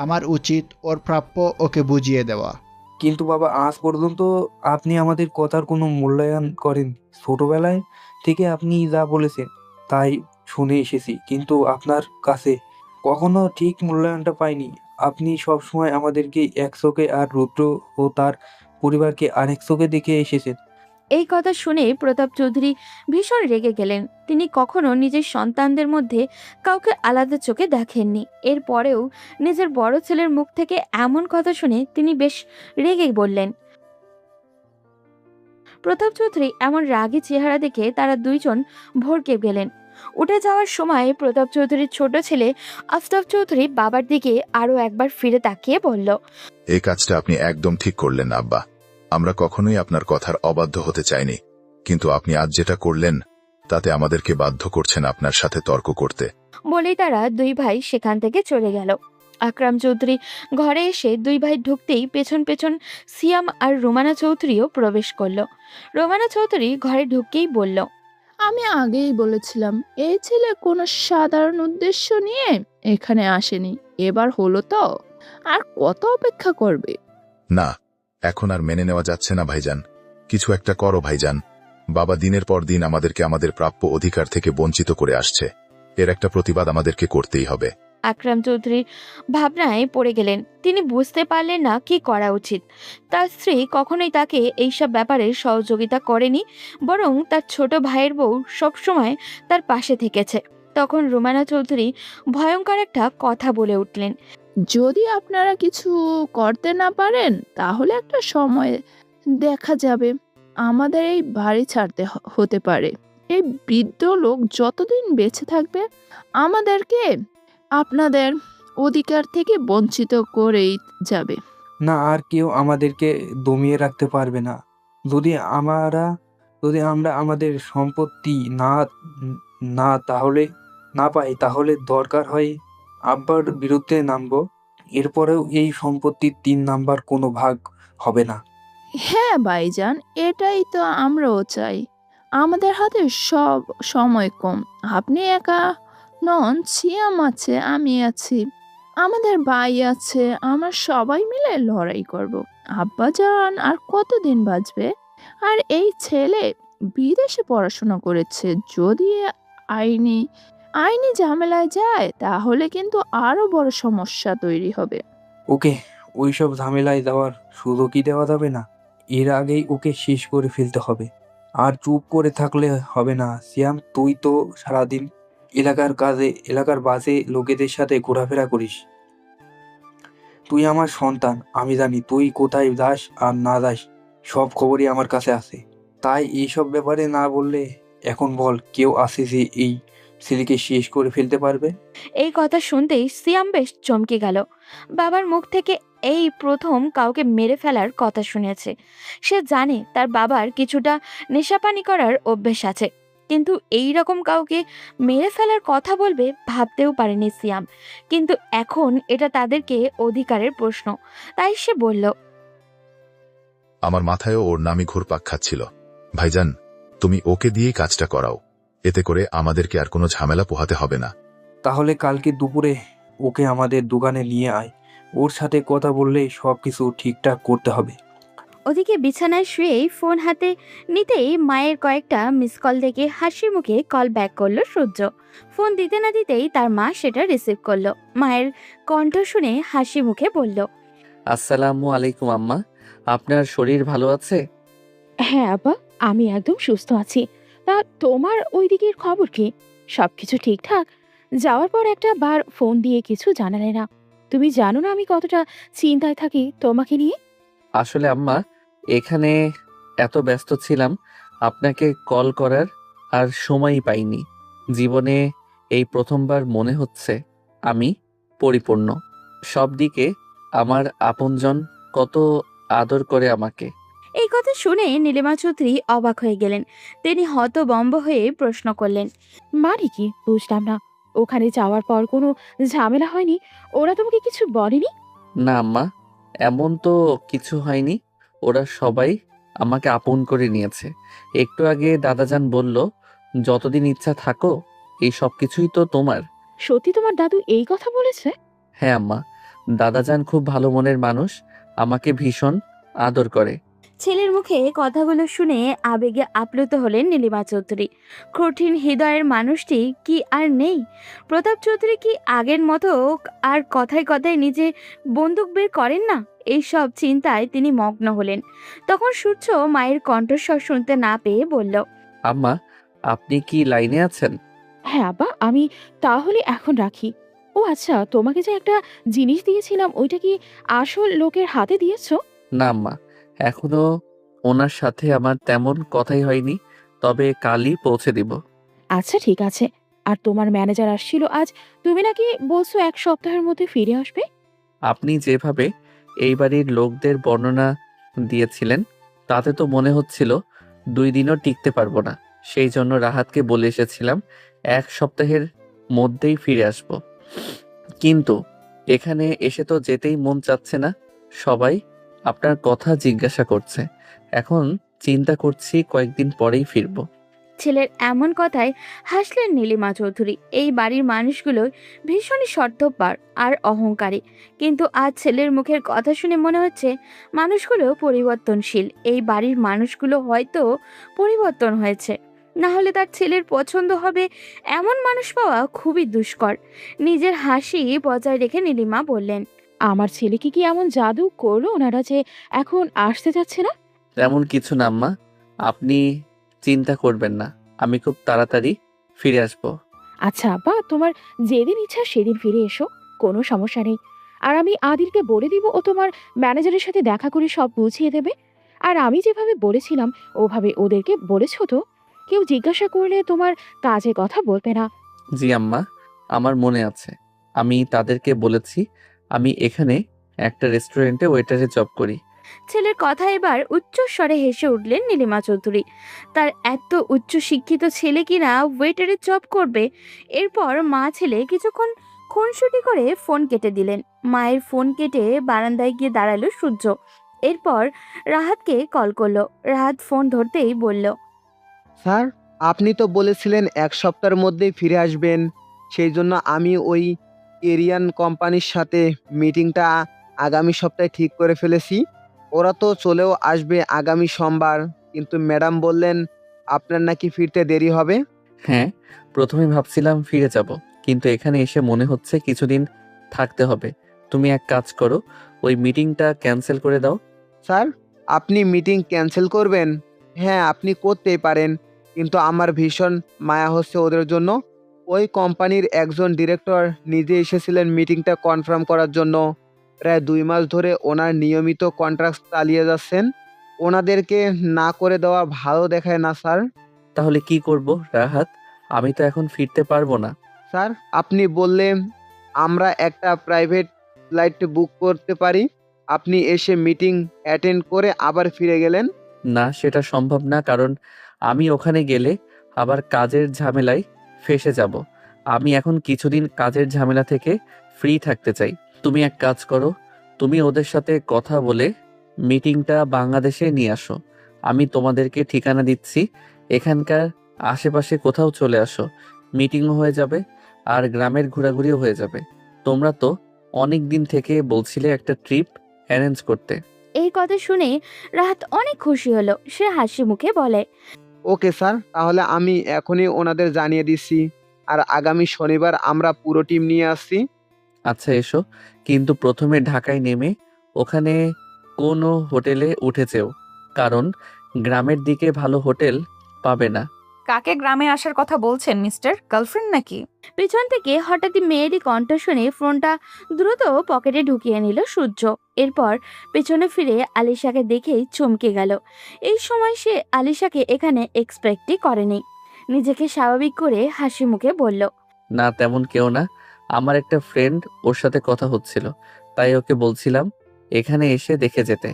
আমার উচিত ওর প্রাপ্য ওকে বুঝিয়ে দেওয়া। কিন্তু বাবা, আজ পর্যন্ত আপনি আমাদের কথার কোনো মূল্যায়ন করেন। ছোটবেলায় থেকে আপনি যা বলেছেন তাই শুনে এসেছি, কিন্তু আপনার কাছে কখনো ঠিক মূল্যায়নটা পাইনি। আপনি সবসময় আমাদেরকে এক চোখে আর রুদ্র ও তার পরিবারকে আরেক চোখে দেখে এসেছেন। এই কথা শুনে প্রতাপ চৌধুরী ভীষণ রেগে গেলেন। তিনি কখনো নিজের সন্তানদের মধ্যে কাউকে আলাদা চোখে দেখেননি। এরপরেও নিজের বড় ছেলের মুখ থেকে এমন কথা শুনে তিনি বেশ রেগে বললেন। প্রতাপ চৌধুরী এমন রাগী চেহারা দেখে তারা 2 জন ভড়কে গেলেন। উঠে যাওয়ার সময় প্রতাপ চৌধুরীর ছোট ছেলে আফতাব চৌধুরী বাবার দিকে আরো একবার ফিরে তাকিয়ে বলল, এই কাজটা আপনি একদম ঠিক করলেন না আব্বা। আমরা কখনোই আপনার কথার অবাধ্য হতে চাইনি, কিন্তু আপনি আজ যেটা করলেন তাতে আমাদেরকে বাধ্য করছেন আপনার সাথে তর্ক করতে। বলেই তারা 2 ভাই সেখান থেকে চলে গেল। আকরাম চৌধুরী ঘরে এসে 2 ভাই ঢুকতেই পেছন পেছন সিয়াম আর রোমানা চৌধুরীও প্রবেশ করলো। রোমানা চৌধুরী ঘরে ঢুকতেই বলল, আমি আগেই বলেছিলাম এই ছেলে কোনো সাধারণ উদ্দেশ্য নিয়ে এখানে আসেনি। এবার হলো তো, আর কত অপেক্ষা করবে? না, এখন আর মেনে নেওয়া যাচ্ছে না ভাইজান। কিছু একটা করো ভাইজান। বাবা দিনের পর দিন আমাদেরকে আমাদের প্রাপ্য অধিকার থেকে বঞ্চিত করে আসছে। এর একটা প্রতিবাদ আমাদেরকে করতেই হবে। আকরাম চৌধুরী ভাবনায় পড়ে গেলেন। তিনি বুঝতে পারলেন না কি করা উচিত। তার স্ত্রী কখনোই তাকে এইসব ব্যাপারে সহযোগিতা করেনি, বরং তার ছোট ভাইয়ের বউ সবসময় তার পাশে থেকেছে। তখন রোমানা চৌধুরী ভয়ঙ্কর একটা কথা বলে উঠলেন, যদি আপনারা কিছু করতে না পারেন তাহলে একটা সময় দেখা যাবে আমাদের এই বাড়ি ছাড়তে হতে পারে। এই বৃদ্ধ লোক যতদিন বেঁচে থাকবে আমাদেরকে আপনাদের অধিকার থেকে বঞ্চিত করেই যাবে। না, আর কেউ আমাদেরকে দমিয়ে রাখতে পারবে না। যদি আমরা আমাদের সম্পত্তি না পাই, তাহলে দরকার হয় আব্বার বিরুদ্ধে নামবো। এরপরেও এই সম্পত্তির 3 নাম্বার কোনো ভাগ হবে না। হ্যাঁ ভাইজান, এটাই তো আমরাও চাই। আমাদের হাতে সব সময় কম। আপনি একা নন, সিয়াম আছে, আমি আছি, আমাদের ভাই আছে। আমরা সবাই মিলে লড়াই করব। আব্বাজান আর কতদিন বাঁচবে? আর এই ছেলে বিদেশে পড়াশোনা করেছে। যদি আইনি ঝামেলায় যায় তাহলে কিন্তু আরো বড় সমস্যা তৈরি হবে। ওকে ওইসব ঝামেলায় যাওয়ার সুযোগই দেওয়া যাবে না। এর আগেই ওকে শেষ করে ফেলতে হবে। আর চুপ করে থাকলে হবে না। সিয়াম, তুই তো সারাদিন এলাকার বাজে লোকেদের সাথে ঘোরাফেরা করিস। তুই আমার সন্তান। আমি জানি তুই কোথায় যাস আর না যাস, সব খবরই আমার কাছে আছে। তাই এইসব ব্যাপারে না বললে এখন বল, কেউ আছে যে এই ছেলেকে শেষ করে ফেলতে পারবে? এই কথা শুনতেই সিয়াম বেশ চমকে গেল। বাবার মুখ থেকে এই প্রথম কাউকে মেরে ফেলার কথা শুনেছে। সে জানে তার বাবার কিছুটা নেশাপানি করার অভ্যেস আছে, কিন্তু এই রকম কাউকে মেরে ফেলার কথা বলবে ভাবতেও পারেনি সিয়াম। কিন্তু এখন এটা তাদেরকে অধিকারের প্রশ্ন, তাই সে বলল, আমার মাথায়ও ওর নামই ঘুরপাক খাচ্ছিল। ভাইজান, তুমি ওকে দিয়েই কাজটা করাও, এতে করে আমাদেরকে আর কোনো ঝামেলা পোহাতে হবে না। তাহলে কালকে দুপুরে ওকে আমাদের দোকানে নিয়ে আয়, ওর সাথে কথা বললেই সবকিছু ঠিকঠাক করতে হবে। ওদিকে বিছানায় শুয়েই ফোন হাতে নিতেই মায়ের কয়েকটা মিস কল দেখে হাসি মুখে কল ব্যাক করলো সূর্য। ফোন দিতে না দিতেই তার মা সেটা রিসিভ করলো। মায়ের কণ্ঠ শুনে হাসি মুখে বলল, আসসালামু আলাইকুম আম্মা, আপনার শরীর ভালো আছে? হ্যাঁ আব্বা, আমি একদম সুস্থ আছি। তা তোমার ওই দিকের খবর কি? সবকিছু ঠিকঠাক? যাওয়ার পর একটা বার ফোন দিয়ে কিছু জানালে না। তুমি জানো না আমি কতটা চিন্তায় থাকি তোমাকে নিয়ে। আসলে আম্মা, এখানে এত ব্যস্ত ছিলাম, আপনাকে কল করার আর সময়ই পাইনি। জীবনে এই প্রথমবার মনে হচ্ছে আমি পরিপূর্ণ। সব দিকে আমার আপনজন কত আদর করে আমাকে। এই কথা শুনে নীলিমা চৌধুরী অবাক হয়ে গেলেন। তিনি হতবম্ব হয়ে প্রশ্ন করলেন, মানে কি বুঝলাম না। ওখানে যাওয়ার পর কোনো ঝামেলা হয়নি? ওরা তোমাকে কিছু বলেনি? না আম্মা, এমন তো কিছু হয়নি। ওরা সবাই আমাকে আপন করে নিয়েছে। একটু আগে দাদাজান বলল, যতদিন ইচ্ছা থাকো, এই সব কিছুই তো তোমার। সত্যি তোমার দাদু এই কথা বলেছে? হ্যাঁ আম্মা, দাদাজান খুব ভালো মনের মানুষ, আমাকে ভীষণ আদর করে। ছেলের মুখে কথাগুলো শুনে আবেগে আপ্লুত হলেন নীলিমা চৌধুরী। কঠিন হৃদয়ের মানুষটি কি আর নেই? প্রতাপ চৌধুরী কি আগের মতো আর কথায় কথায় নিজে বন্দুক বের করেন না? এইসব চিন্তায় তিনি মগ্ন হলেন। তখন সূর্য মায়ের কণ্ঠস্বর শুনতে না পেয়ে বলল, আম্মা, আপনি কি লাইনে আছেন? হ্যাঁ আব্বা, আমি তাহলে এখন রাখি। ও আচ্ছা, তোমাকে যে একটা জিনিস দিয়েছিলাম ওইটা কি আসল লোকের হাতে দিয়েছো? না আম্মা, এখনো ওনার সাথে আমার তেমন কথাই হয়নি, তবে কালই পৌঁছে দিব। আচ্ছা ঠিক আছে। আর তোমার ম্যানেজার আসছিল আজ, তুমি নাকি বলছো 1 সপ্তাহের মধ্যে ফিরে আসবে? আপনি যেভাবে এই বাড়ির লোকদের বর্ণনা দিয়েছিলেন, তাতে তো মনে হচ্ছিল 2 দিনও টিকতে পারবো না। সেই জন্য রাহাতকে বলে এসেছিলাম 1 সপ্তাহের মধ্যেই ফিরে আসব। কিন্তু এখানে এসে তো যেতেই মন চাচ্ছে না। সবাই আপনার কথা জিজ্ঞাসা করছে। এখন চিন্তা করছি কয়েকদিন পরেই ফিরবো। ছেলের এমন কথায় হাসলেন নীলিমা চৌধুরী। এই বাড়ির মানুষগুলো ভীষণই স্বার্থপর আর অহংকারী, কিন্তু আজ ছেলের মুখের কথা শুনে মনে হচ্ছে মানুষগুলো পরিবর্তনশীল। এই বাড়ির মানুষগুলো হয়তো পরিবর্তন হয়েছে, না হলে তার ছেলের পছন্দ হবে এমন মানুষ পাওয়া খুবই দুষ্কর। নিজের হাসি বজায় রেখে নীলিমা বললেন, আমার ছেলেকে কি এমন জাদু করলো ওনারা যে এখন আসতে যাচ্ছে না? তেমন কিছু না আম্মা, আপনি চিন্তা করবেন না, আমি খুব তাড়াতাড়ি ফিরে আসবো। আচ্ছা আব্বা, তোমার যেদিন ইচ্ছা সেদিন ফিরে এসো, কোনো সমস্যা নেই। আর আমি আদিলকে বলে দিব, ও তোমার ম্যানেজারের সাথে দেখা করে সব বুঝিয়ে দেবে। আর আমি যেভাবে বলেছিলাম ওভাবে ওদেরকে বলেছো তো? কেউ জিজ্ঞাসা করলে তোমার কাজের কথা বলবে না। জি আম্মা, আমার মনে আছে। আমি তাদেরকে বলেছি আমি এখানে একটা রেস্টুরেন্টে ওয়েটারে জব করি। ছেলের কথা এবার উচ্চ স্বরে হেসে উঠলেন নীলিমা চৌধুরী। তার এত উচ্চ শিক্ষিত ছেলে কিনা ওয়েটারের জব করবে? এরপর মা ছেলে কিছুক্ষণ খুনসুটি করে ফোন কেটে দিলেন। মায়ের ফোন কেটে বারান্দায় গিয়ে দাঁড়ালো সূর্য। এরপর রাহাতকে কল করলো। রাহাত ফোন ধরতেই বলল, স্যার, আপনি তো বলেছিলেন 1 সপ্তাহের মধ্যেই ফিরে আসবেন। সেই জন্য আমি ওই এরিয়ান কোম্পানির সাথে মিটিংটা আগামী সপ্তাহে ঠিক করে ফেলেছি। ওরা তো চলেও আসবে আগামী সোমবার, কিন্তু ম্যাডাম বললেন আপনার নাকি ফিরতে দেরি হবে। হ্যাঁ, প্রথমে ভাবছিলাম ফিরে যাব, কিন্তু এখানে এসে মনে হচ্ছে কিছুদিন থাকতে হবে। তুমি এক কাজ করো, ওই মিটিংটা ক্যান্সেল করে দাও। স্যার, আপনি মিটিং ক্যান্সেল করবেন? হ্যাঁ, আপনি করতেই পারেন, কিন্তু আমার ভীষণ মায়া হচ্ছে ওদের জন্য। ওই কোম্পানির একজন ডিরেক্টর নিজে এসেছিলেন মিটিংটা কনফার্ম করার জন্য। প্রায় 2 মাস ধরে ওনার নিয়মিত কন্ট্রাক্ট চালিয়ে যাচ্ছেন। ওনাদেরকে না করে দেওয়া ভালো দেখায় না স্যার। তাহলে কি করব রাহাত? আমি তো এখন ফিরতে পারবো না। স্যার, আপনি বললে আমরা একটা প্রাইভেট ফ্লাইট বুক করতে পারি। আপনি এসে মিটিং অ্যাটেন্ড করে আবার ফিরে গেলেন? না, সেটা সম্ভব না, কারণ আমি ওখানে গেলে আবার কাজের ঝামেলায় ফেঁসে যাব। আমি এখন কিছুদিন কাজের ঝামেলা থেকে ফ্রি থাকতে চাই। তুমি এক কাজ করো, তুমি ওদের সাথে কথা বলে মিটিংটা বাংলাদেশে নিয়ে আসো। আমি তোমাদেরকে ঠিকানা দিচ্ছি, এখানকার আশেপাশে কোথাও চলে আসো। মিটিংও হয়ে যাবে আর গ্রামের ঘোরাঘুরিও হয়ে যাবে। তোমরা তো অনেক দিন থেকে বলছিলে একটা ট্রিপ অ্যারেঞ্জ করতে। এই কথা শুনে রাহাত অনেক খুশি হলো। সে হাসি মুখে বলে, ওকে স্যার, তাহলে আমি এখনই ওনাদের জানিয়ে দিচ্ছি। আর আগামী শনিবার আমরা পুরো টিম নিয়ে আসছি। আচ্ছা এসো, কিন্তু প্রথমে ঢাকায় নেমে ওখানে কোনো হোটেলে উঠেছেও, কারণ গ্রামের দিকে ভালো হোটেল পাবে না। কাকে গ্রামে আসার কথা বলছেন মিস্টার? গার্লফ্রেন্ড নাকি? পেছন থেকে হঠাৎই মেয়েরই কণ্ঠ শুনে ফোনটা দ্রুত পকেটে ঢুকিয়ে নিল সূর্য। এরপর পেছনে ফিরে আলিশাকে দেখেই চমকে গেল। এই সময় সে আলিশাকে এখানে এক্সপেক্টই করেনি। নিজেকে স্বাভাবিক করে হাসি মুখে বলল, না তেমন কেউ না, আমার একটা ফ্রেন্ড, ওর সাথে কথা হচ্ছিল, তাই ওকে বলছিলাম এখানে এসে দেখে যেতে।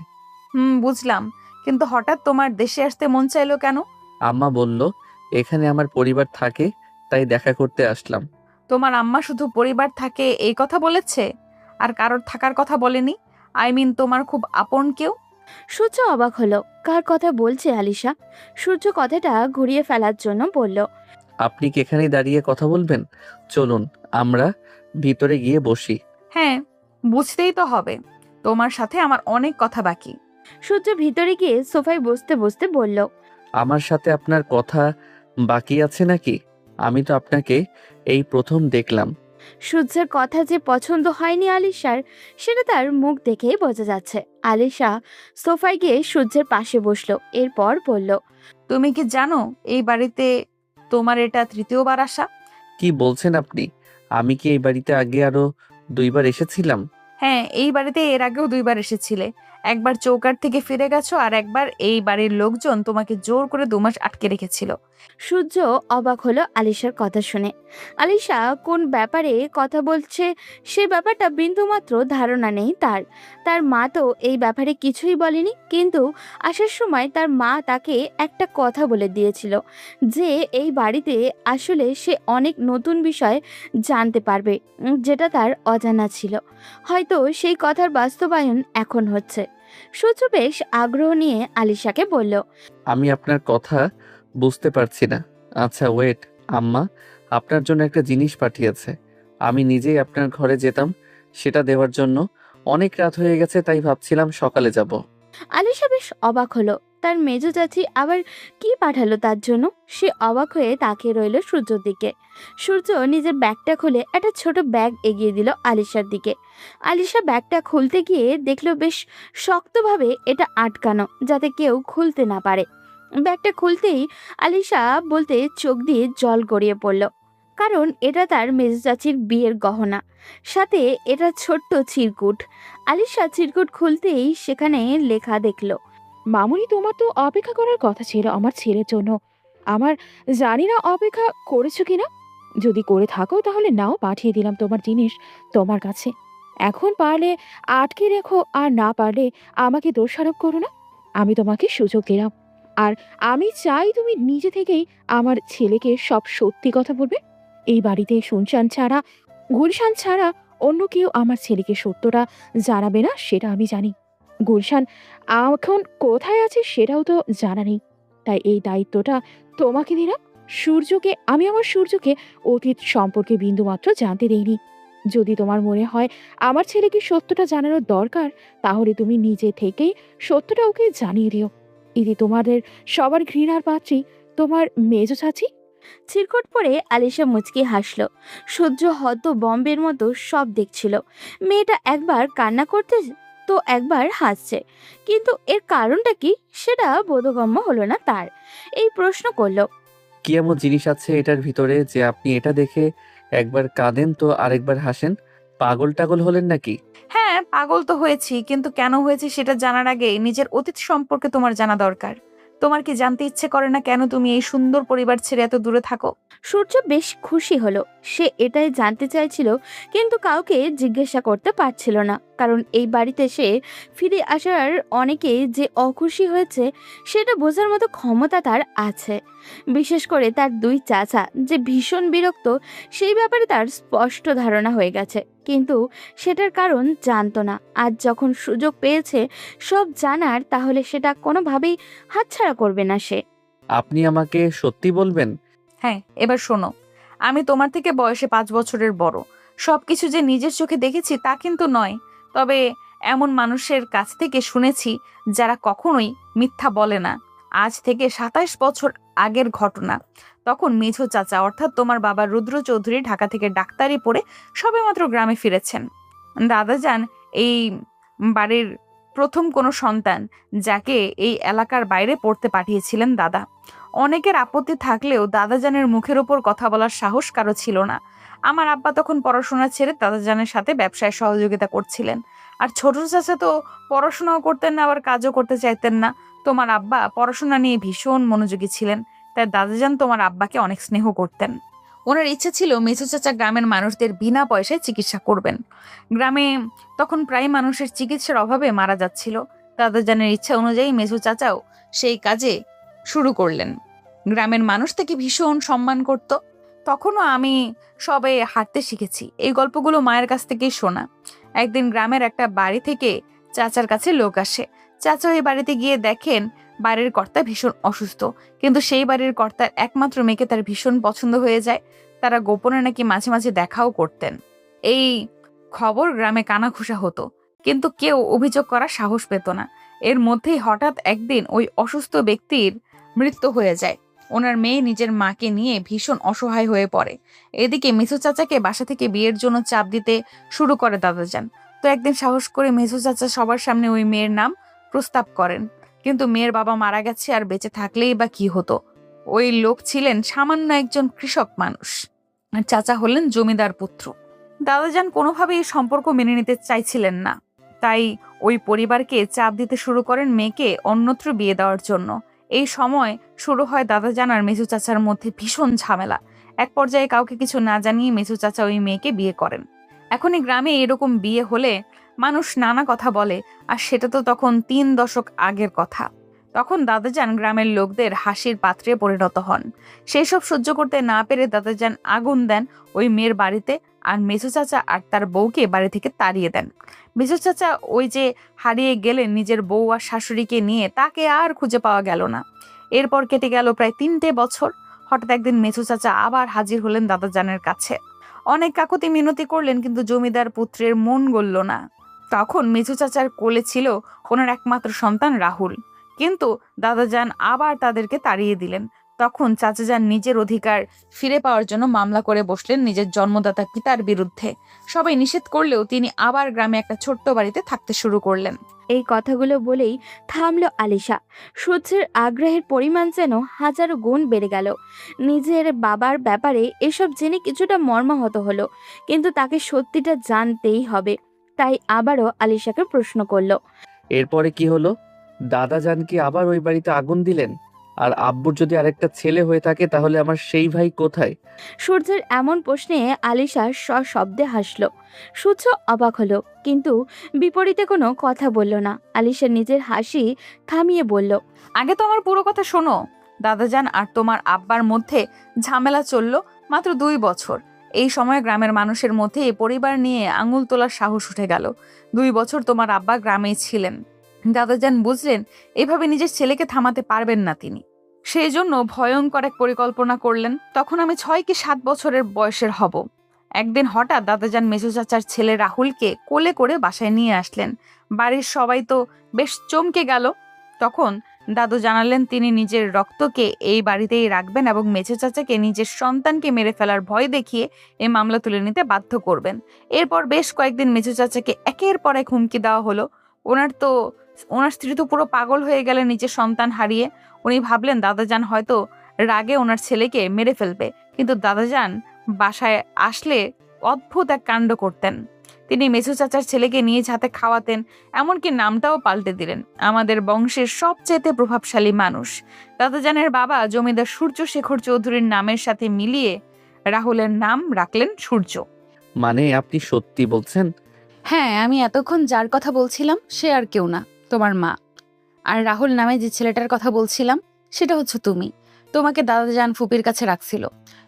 বুঝলাম, কিন্তু হঠাৎ তোমার দেশে আসতে মন চাইলো কেন? আম্মা বলল এখানে আমার পরিবার থাকে, তাই দেখা করতে আসলাম। তোমার আম্মা শুধু পরিবার থাকে এই কথা বলেছে, আর কারোর থাকার কথা বলেনি? আই মিন তোমার খুব আপন কেউ? সূর্য অবাক হলো। কার কথা বলছে আলিশা? সূর্য কথাটা ঘুরিয়ে ফেলার জন্য বলল, আপনি কি এখানেই দাঁড়িয়ে কথা বলবেন? চলুন আমরা ভিতরে গিয়ে বসি। হ্যাঁ, বুঝতেই তো হবে, তোমার সাথে আমার অনেক কথা বাকি। সূর্য ভিতরে গিয়ে সোফায় বসতে বসতে বলল, আমার সাথে আপনার কথা বাকি আছে নাকি? আমি তো আপনাকে এই প্রথম দেখলাম। সূর্যের কথা যে পছন্দ হয়নি আলিশার, সেটা তার মুখ দেখেই বোঝা যাচ্ছে। আলিশা সোফায় গিয়ে সূর্যের পাশে বসলো। এরপর বলল, তুমি কি জানো এই বাড়িতে তোমার এটা তৃতীয়বার আসা? কি বলছেন আপনি? আমি কি এই বাড়িতে আগে আরো 2বার এসেছিলাম? হ্যাঁ, এই বাড়িতে এর আগেও 2বার এসেছিলে। একবার চৌকার থেকে ফিরে গেছো, আর একবার এই বাড়ির লোকজন তোমাকে জোর করে 2 মাস আটকে রেখেছিল। সূর্য অবাক হলো আলিশার কথা শুনে। আলিশা কোন ব্যাপারে কথা বলছে সে ব্যাপারটা বিন্দুমাত্র ধারণা নেই তার। তার মা তো এই ব্যাপারে কিছুই বলেনি, কিন্তু আসার সময় তার মা তাকে একটা কথা বলে দিয়েছিল যে এই বাড়িতে আসলে সে অনেক নতুন বিষয় জানতে পারবে, যেটা তার অজানা ছিল। হয়তো সেই কথার বাস্তবায়ন এখন হচ্ছে। সূর্য বেশ আগ্রহ নিয়ে আলিশাকে বলল, আমি আপনার কথা বুঝতে পারছি না। আচ্ছা ওয়েট, আম্মা আপনার জন্য একটা জিনিস পাঠিয়েছে। আমি নিজেই আপনার ঘরে যেতাম সেটা দেওয়ার জন্য। অনেক রাত হয়ে গেছে, তাই ভাবছিলাম সকালে যাব। আলিশা বেশ অবাক হলো। তার মেজ চাচি আবার কি পাঠালো তার জন্য? সে অবাক হয়ে তাকিয়ে রইল সূর্যর দিকে। সূর্য নিজের ব্যাগটা খুলে একটা ছোট ব্যাগ এগিয়ে দিল আলিশার দিকে। আলিশা ব্যাগটা খুলতে গিয়ে দেখলো বেশ শক্তভাবে এটা আটকানো, যাতে কেউ খুলতে না পারে। ব্যাগটা খুলতেই আলিশা বলতে চোখ দিয়ে জল গড়িয়ে পড়ল, কারণ এটা তার মেজ চাচির বিয়ের গহনা, সাথে এটা ছোট্ট চিরকুট। আলিশা চিরকুট খুলতেই সেখানে লেখা দেখলো, মামুনি, তোমার তো অপেক্ষা করার কথা ছিল আমার ছেলের জন্য। আমার জানি না অপেক্ষা করেছো কিনা। যদি করে থাকো তাহলে নাও, পাঠিয়ে দিলাম তোমার জিনিস তোমার কাছে। এখন পারলে আটকে রেখো, আর না পারলে আমাকে দোষারোপ করো না। আমি তোমাকে সুযোগ দিলাম, আর আমি চাই তুমি নিজে থেকেই আমার ছেলেকে সব সত্যি কথা বলবে। এই বাড়িতে শুনশান ছাড়া, গুলশান ছাড়া অন্য কেউ আমার ছেলেকে সত্যটা জানাবে না, সেটা আমি জানি। গুলশান এখন কোথায় আছে সেটাও তো জানা নেই, তাই এই দায়িত্বটা তোমাকে দিলাম। আমি আমার সূর্যকে অতীত সম্পর্কে বিন্দুমাত্র জানতে দেইনি। যদি তোমার মনে হয় আমার ছেলেকে সত্যটা জানানোর দরকার, তাহলে তুমি নিজে থেকেই সত্যটা ওকে জানিয়ে দিও। ইতি তোমাদের সবার ঘৃণার পাত্রী তোমার মেজ চাচি। চিরকুট পরে আলিশা মুচকি হাসল। সূর্য হত বম্বের মতো সব দেখছিল। মেয়েটা একবার কান্না করতে তো একবার হাসছে, কিন্তু এর কারণটা কি সেটা বোধগম্য হলো না তার। এই প্রশ্ন করলো, কি এমন জিনিস আছে এটার ভিতরে যে আপনি এটা দেখে একবার কাঁদেন তো আরেকবার হাসেন? পাগল টাগল হলেন নাকি? হ্যাঁ, পাগল তো হয়েছি, কিন্তু কেন হয়েছে সেটা জানার আগে নিজের অতীত সম্পর্কে তোমার জানা দরকার। তোমার কি জানতে ইচ্ছে করে না কেন তুমি এই সুন্দর পরিবার ছেড়ে এত দূরে থাকো? সূর্য বেশ খুশি হলো। সে এটাই জানতে চাইছিল, কিন্তু কাউকে জিজ্ঞাসা করতে পারছিল না। কারণ এই বাড়িতে সে ফিরে আসার অনেকে যে অখুশি হয়েছে সেটা বোঝার মতো ক্ষমতা তার আছে। বিশেষ করে তার দুই চাচা যে ভীষণ বিরক্ত সেই ব্যাপারে তার স্পষ্ট ধারণা হয়ে গেছে, কিন্তু সেটার কারণ জানতো না। আজ যখন সুযোগ পেয়েছে সব জানার, তাহলে সেটা কোনোভাবেই হাতছাড়া করবে না সে। আপনি আমাকে সত্যি বলবেন? হ্যাঁ, এবার শোনো, আমি তোমার থেকে বয়সে 5 বছরের বড়। সবকিছু যে নিজের চোখে দেখেছি তা কিন্তু নয়, তবে এমন মানুষের কাছ থেকে শুনেছি যারা কখনোই মিথ্যা বলে না। আজ থেকে 27 বছর আগের ঘটনা। তখন মেঝো চাচা অর্থাৎ তোমার বাবা রুদ্র চৌধুরী ঢাকা থেকে ডাক্তারি পড়ে সবেমাত্র গ্রামে ফিরেছেন। দাদাজান এই বাড়ির প্রথম কোনো সন্তান, যাকে এই এলাকার বাইরে পড়তে পাঠিয়েছিলেন দাদা। অনেকের আপত্তি থাকলেও দাদাজানের মুখের ওপর কথা বলার সাহস কারো ছিল না। আমার আব্বা তখন পড়াশোনা ছেড়ে দাদাজানের সাথে ব্যবসায় সহযোগিতা করছিলেন। আর ছোট চাচা তো পড়াশোনাও করতেন না, আবার কাজও করতে চাইতেন না। তোমার আব্বা পড়াশোনা নিয়ে ভীষণ মনোযোগী ছিলেন, তাই দাদাজান তোমার আব্বাকে অনেক স্নেহ করতেন। ওনার ইচ্ছা ছিল মেঝো চাচা গ্রামের মানুষদের বিনা পয়সায় চিকিৎসা করবেন। গ্রামে তখন প্রায় মানুষের চিকিৎসার অভাবে মারা যাচ্ছিল। দাদাজানের ইচ্ছা অনুযায়ী মেঝো চাচাও সেই কাজে শুরু করলেন। গ্রামের মানুষ তাকে ভীষণ সম্মান করত। তখনও আমি সবে হাঁটতে শিখেছি। এই গল্পগুলো মায়ের কাছ থেকেই শোনা। একদিন গ্রামের একটা বাড়ি থেকে চাচার কাছে লোক আসে। চাচা ওই বাড়িতে গিয়ে দেখেন বাড়ির কর্তা ভীষণ অসুস্থ, কিন্তু সেই বাড়ির কর্তার একমাত্র মেয়েকে তার ভীষণ পছন্দ হয়ে যায়। তারা গোপনে নাকি মাঝে মাঝে দেখাও করতেন। এই খবর গ্রামে কানাঘুষা হতো, কিন্তু কেউ অভিযোগ করার সাহস পেত না। এর মধ্যেই হঠাৎ একদিন ওই অসুস্থ ব্যক্তির মৃত্যু হয়ে যায়। ওনার মেয়ে নিজের মাকে নিয়ে ভীষণ অসহায় হয়ে পড়ে। এদিকে মেঝো চাচাকে বাসা থেকে বিয়ের জন্য চাপ দিতে শুরু করে দাদাজান। তো একদিন সাহস করে মেঝো চাচা সবার সামনে ওই মেয়ের নাম প্রস্তাব করেন। কিন্তু মেয়ের বাবা মারা গেছে, আর বেঁচে থাকলেই বা কি হতো। ওই লোক ছিলেন সামান্য একজন কৃষক মানুষ, আর চাচা হলেন জমিদার পুত্র। দাদাজান কোনোভাবেই এই সম্পর্ক মেনে নিতে চাইছিলেন না, তাই ওই পরিবারকে চাপ দিতে শুরু করেন মেয়েকে অন্যত্র বিয়ে দেওয়ার জন্য। এই সময় শুরু হয় দাদাজান আর মেঝো চাচার মধ্যে ভীষণ ঝামেলা। এক পর্যায়ে কাউকে কিছু না জানিয়ে মেঝো চাচা ওই মেয়েকে বিয়ে করেন। এখন এই গ্রামে এরকম বিয়ে হলে মানুষ নানা কথা বলে, আর সেটা তো তখন 3 দশক আগের কথা। তখন দাদাজান গ্রামের লোকদের হাসির পাত্রে পরিণত হন। সেই সব সহ্য করতে না পেরে দাদাজান আগুন দেন ওই মেয়ের বাড়িতে, আর মেঝো চাচা আর তার বউকে বাড়ি থেকে তাড়িয়ে দেন। মেঝো চাচা ওই যে হারিয়ে গেলেন নিজের বউ আর শাশুড়িকে নিয়ে, তাকে আর খুঁজে পাওয়া গেল না। এরপর কেটে গেল প্রায় 3টে বছর। হঠাৎ একদিন মেঝো চাচা আবার হাজির হলেন দাদাজানের কাছে। অনেক কাকুতি মিনতি করলেন, কিন্তু জমিদার পুত্রের মন গলল না। তখন মেঝো চাচার কোলে ছিল ওনার একমাত্র সন্তান রাহুল, কিন্তু দাদাজান আবার তাদেরকে তাড়িয়ে দিলেন। তখন চাচাজান নিজের অধিকার ফিরে পাওয়ার জন্য মামলা করে বসলেন নিজের জন্মদাতা পিতার বিরুদ্ধে। সবাই নিষেধ করলেও তিনি আবার গ্রামে একটা ছোট্ট বাড়িতে থাকতে শুরু করলেন। এই কথাগুলো বলেই থামলো আলিশা। সূর্যের আগ্রহের পরিমাণ যেন হাজারো গুণ বেড়ে গেল। নিজের বাবার ব্যাপারে এসব জেনে কিছুটা মর্মাহত হলো, কিন্তু তাকে সত্যিটা জানতেই হবে। তাই আবারও আলিশাকে প্রশ্ন করলো। এরপরে কি হলো? দাদাজান কি আবার ওই বাড়িতে আগুন দিলেন? আর আব্বুর যদি আরেকটা ছেলে হয়ে থাকে, তাহলে আমার সেই ভাই কোথায়? সূর্যের এমন প্রশ্নে আলিশা সশব্দে হাসলো। সূর্য অবাক হলো, কিন্তু বিপরীতে কোনো কথা বলল না। আলিশা নিজের হাসি থামিয়ে বলল, আগে তো আমার পুরো কথা শোনো। দাদাজান আর তোমার আব্বার মধ্যে ঝামেলা চলল মাত্র 2 বছর। এই সময় গ্রামের মানুষের মধ্যে এই পরিবার নিয়ে আঙুল তোলার সাহস উঠে গেল। 2 বছর তোমার আব্বা গ্রামেই ছিলেন। দাদাজান বুঝলেন এভাবে নিজের ছেলেকে থামাতে পারবেন না তিনি। সেই জন্য ভয়ঙ্কর এক পরিকল্পনা করলেন। তখন আমি 6 কি 7 বছরের বয়সের হব। একদিন হঠাৎ দাদাজান মেঝো চাচার ছেলে রাহুলকে কোলে করে বাসায় নিয়ে আসলেন। বাড়ির সবাই তো বেশ চমকে গেল। তখন দাদু জানালেন তিনি নিজের রক্তকে এই বাড়িতেই রাখবেন এবং মেঝো চাচাকে নিজের সন্তানকে মেরে ফেলার ভয় দেখিয়ে এই মামলা তুলে নিতে বাধ্য করবেন। এরপর বেশ কয়েকদিন মেঝো চাচাকে একের পর এক হুমকি দেওয়া হলো। ওনার স্ত্রী তো পুরো পাগল হয়ে গেলেন নিজের সন্তান হারিয়ে। উনি ভাবলেন দাদাজান হয়তো রাগে ওনার ছেলেকে মেরে ফেলবে, কিন্তু দাদাজান বাসায় আসলে অদ্ভুত এক কাণ্ড করতেন। তিনি মেঝো চাচার ছেলেকে নিজ হাতে খাওয়াতেন, এমনকি নামটাও পাল্টে দিলেন। আমাদের বংশের সবচেয়ে প্রভাবশালী মানুষ দাদাজানের বাবা জমিদার সূর্য শেখর চৌধুরীর নামের সাথে মিলিয়ে রাহুলের নাম রাখলেন সূর্য। মানে আপনি সত্যি বলছেন? হ্যাঁ, আমি এতক্ষণ যার কথা বলছিলাম সে আর কেউ না, তোমার মা। আর রাহুল নামে যে ছেলেটার কথা বলছিলাম সেটা হচ্ছে তুমি। তোমাকে দাদাজান ফুপির কাছে রাখছিল।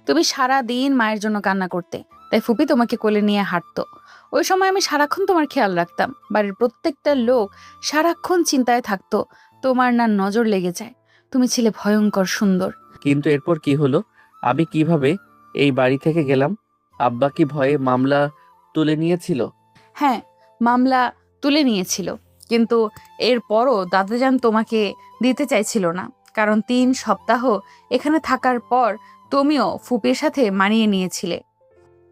তুমি সারা দিন মায়ের জন্য কান্না করতে, তাই ফুপি তোমাকে কোলে নিয়ে হাঁটতো। ওই সময় আমি সারাক্ষণ তোমার খেয়াল রাখতাম। বাড়ির প্রত্যেকটা লোক সারাক্ষণ চিন্তায় থাকতো তোমার না নজর লেগে যায়। তুমি ছিলে ভয়ঙ্কর সুন্দর। কিন্তু এরপর কি হলো? আমি কিভাবে এই বাড়ি থেকে গেলাম? আব্বা কি ভয়ে মামলা তুলে নিয়েছিল? হ্যাঁ, মামলা তুলে নিয়েছিল, কিন্তু এরপরও দাদাজান তোমাকে দিতে চাইছিল না। কারণ 3 সপ্তাহ এখানে থাকার পর তুমিও ফুপির সাথে মানিয়ে নিয়েছিলে।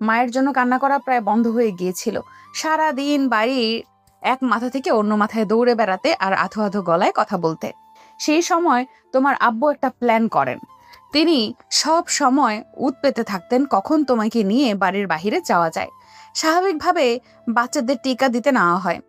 মায়ের জন্য কান্না করা প্রায় বন্ধ হয়ে গিয়েছিল। সারা দিন বাড়ির এক মাথা থেকে অন্য মাথায় দৌড়ে বেড়াতে আর আধো আধো গলায় কথা বলতে। সেই সময় তোমার আব্বু একটা প্ল্যান করেন। তিনি সব সময় উৎ পেতে থাকতেন কখন তোমাকে নিয়ে বাড়ির বাহিরে যাওয়া যায়। স্বাভাবিকভাবে বাচ্চাদের টিকা দিতে নেওয়া হয়।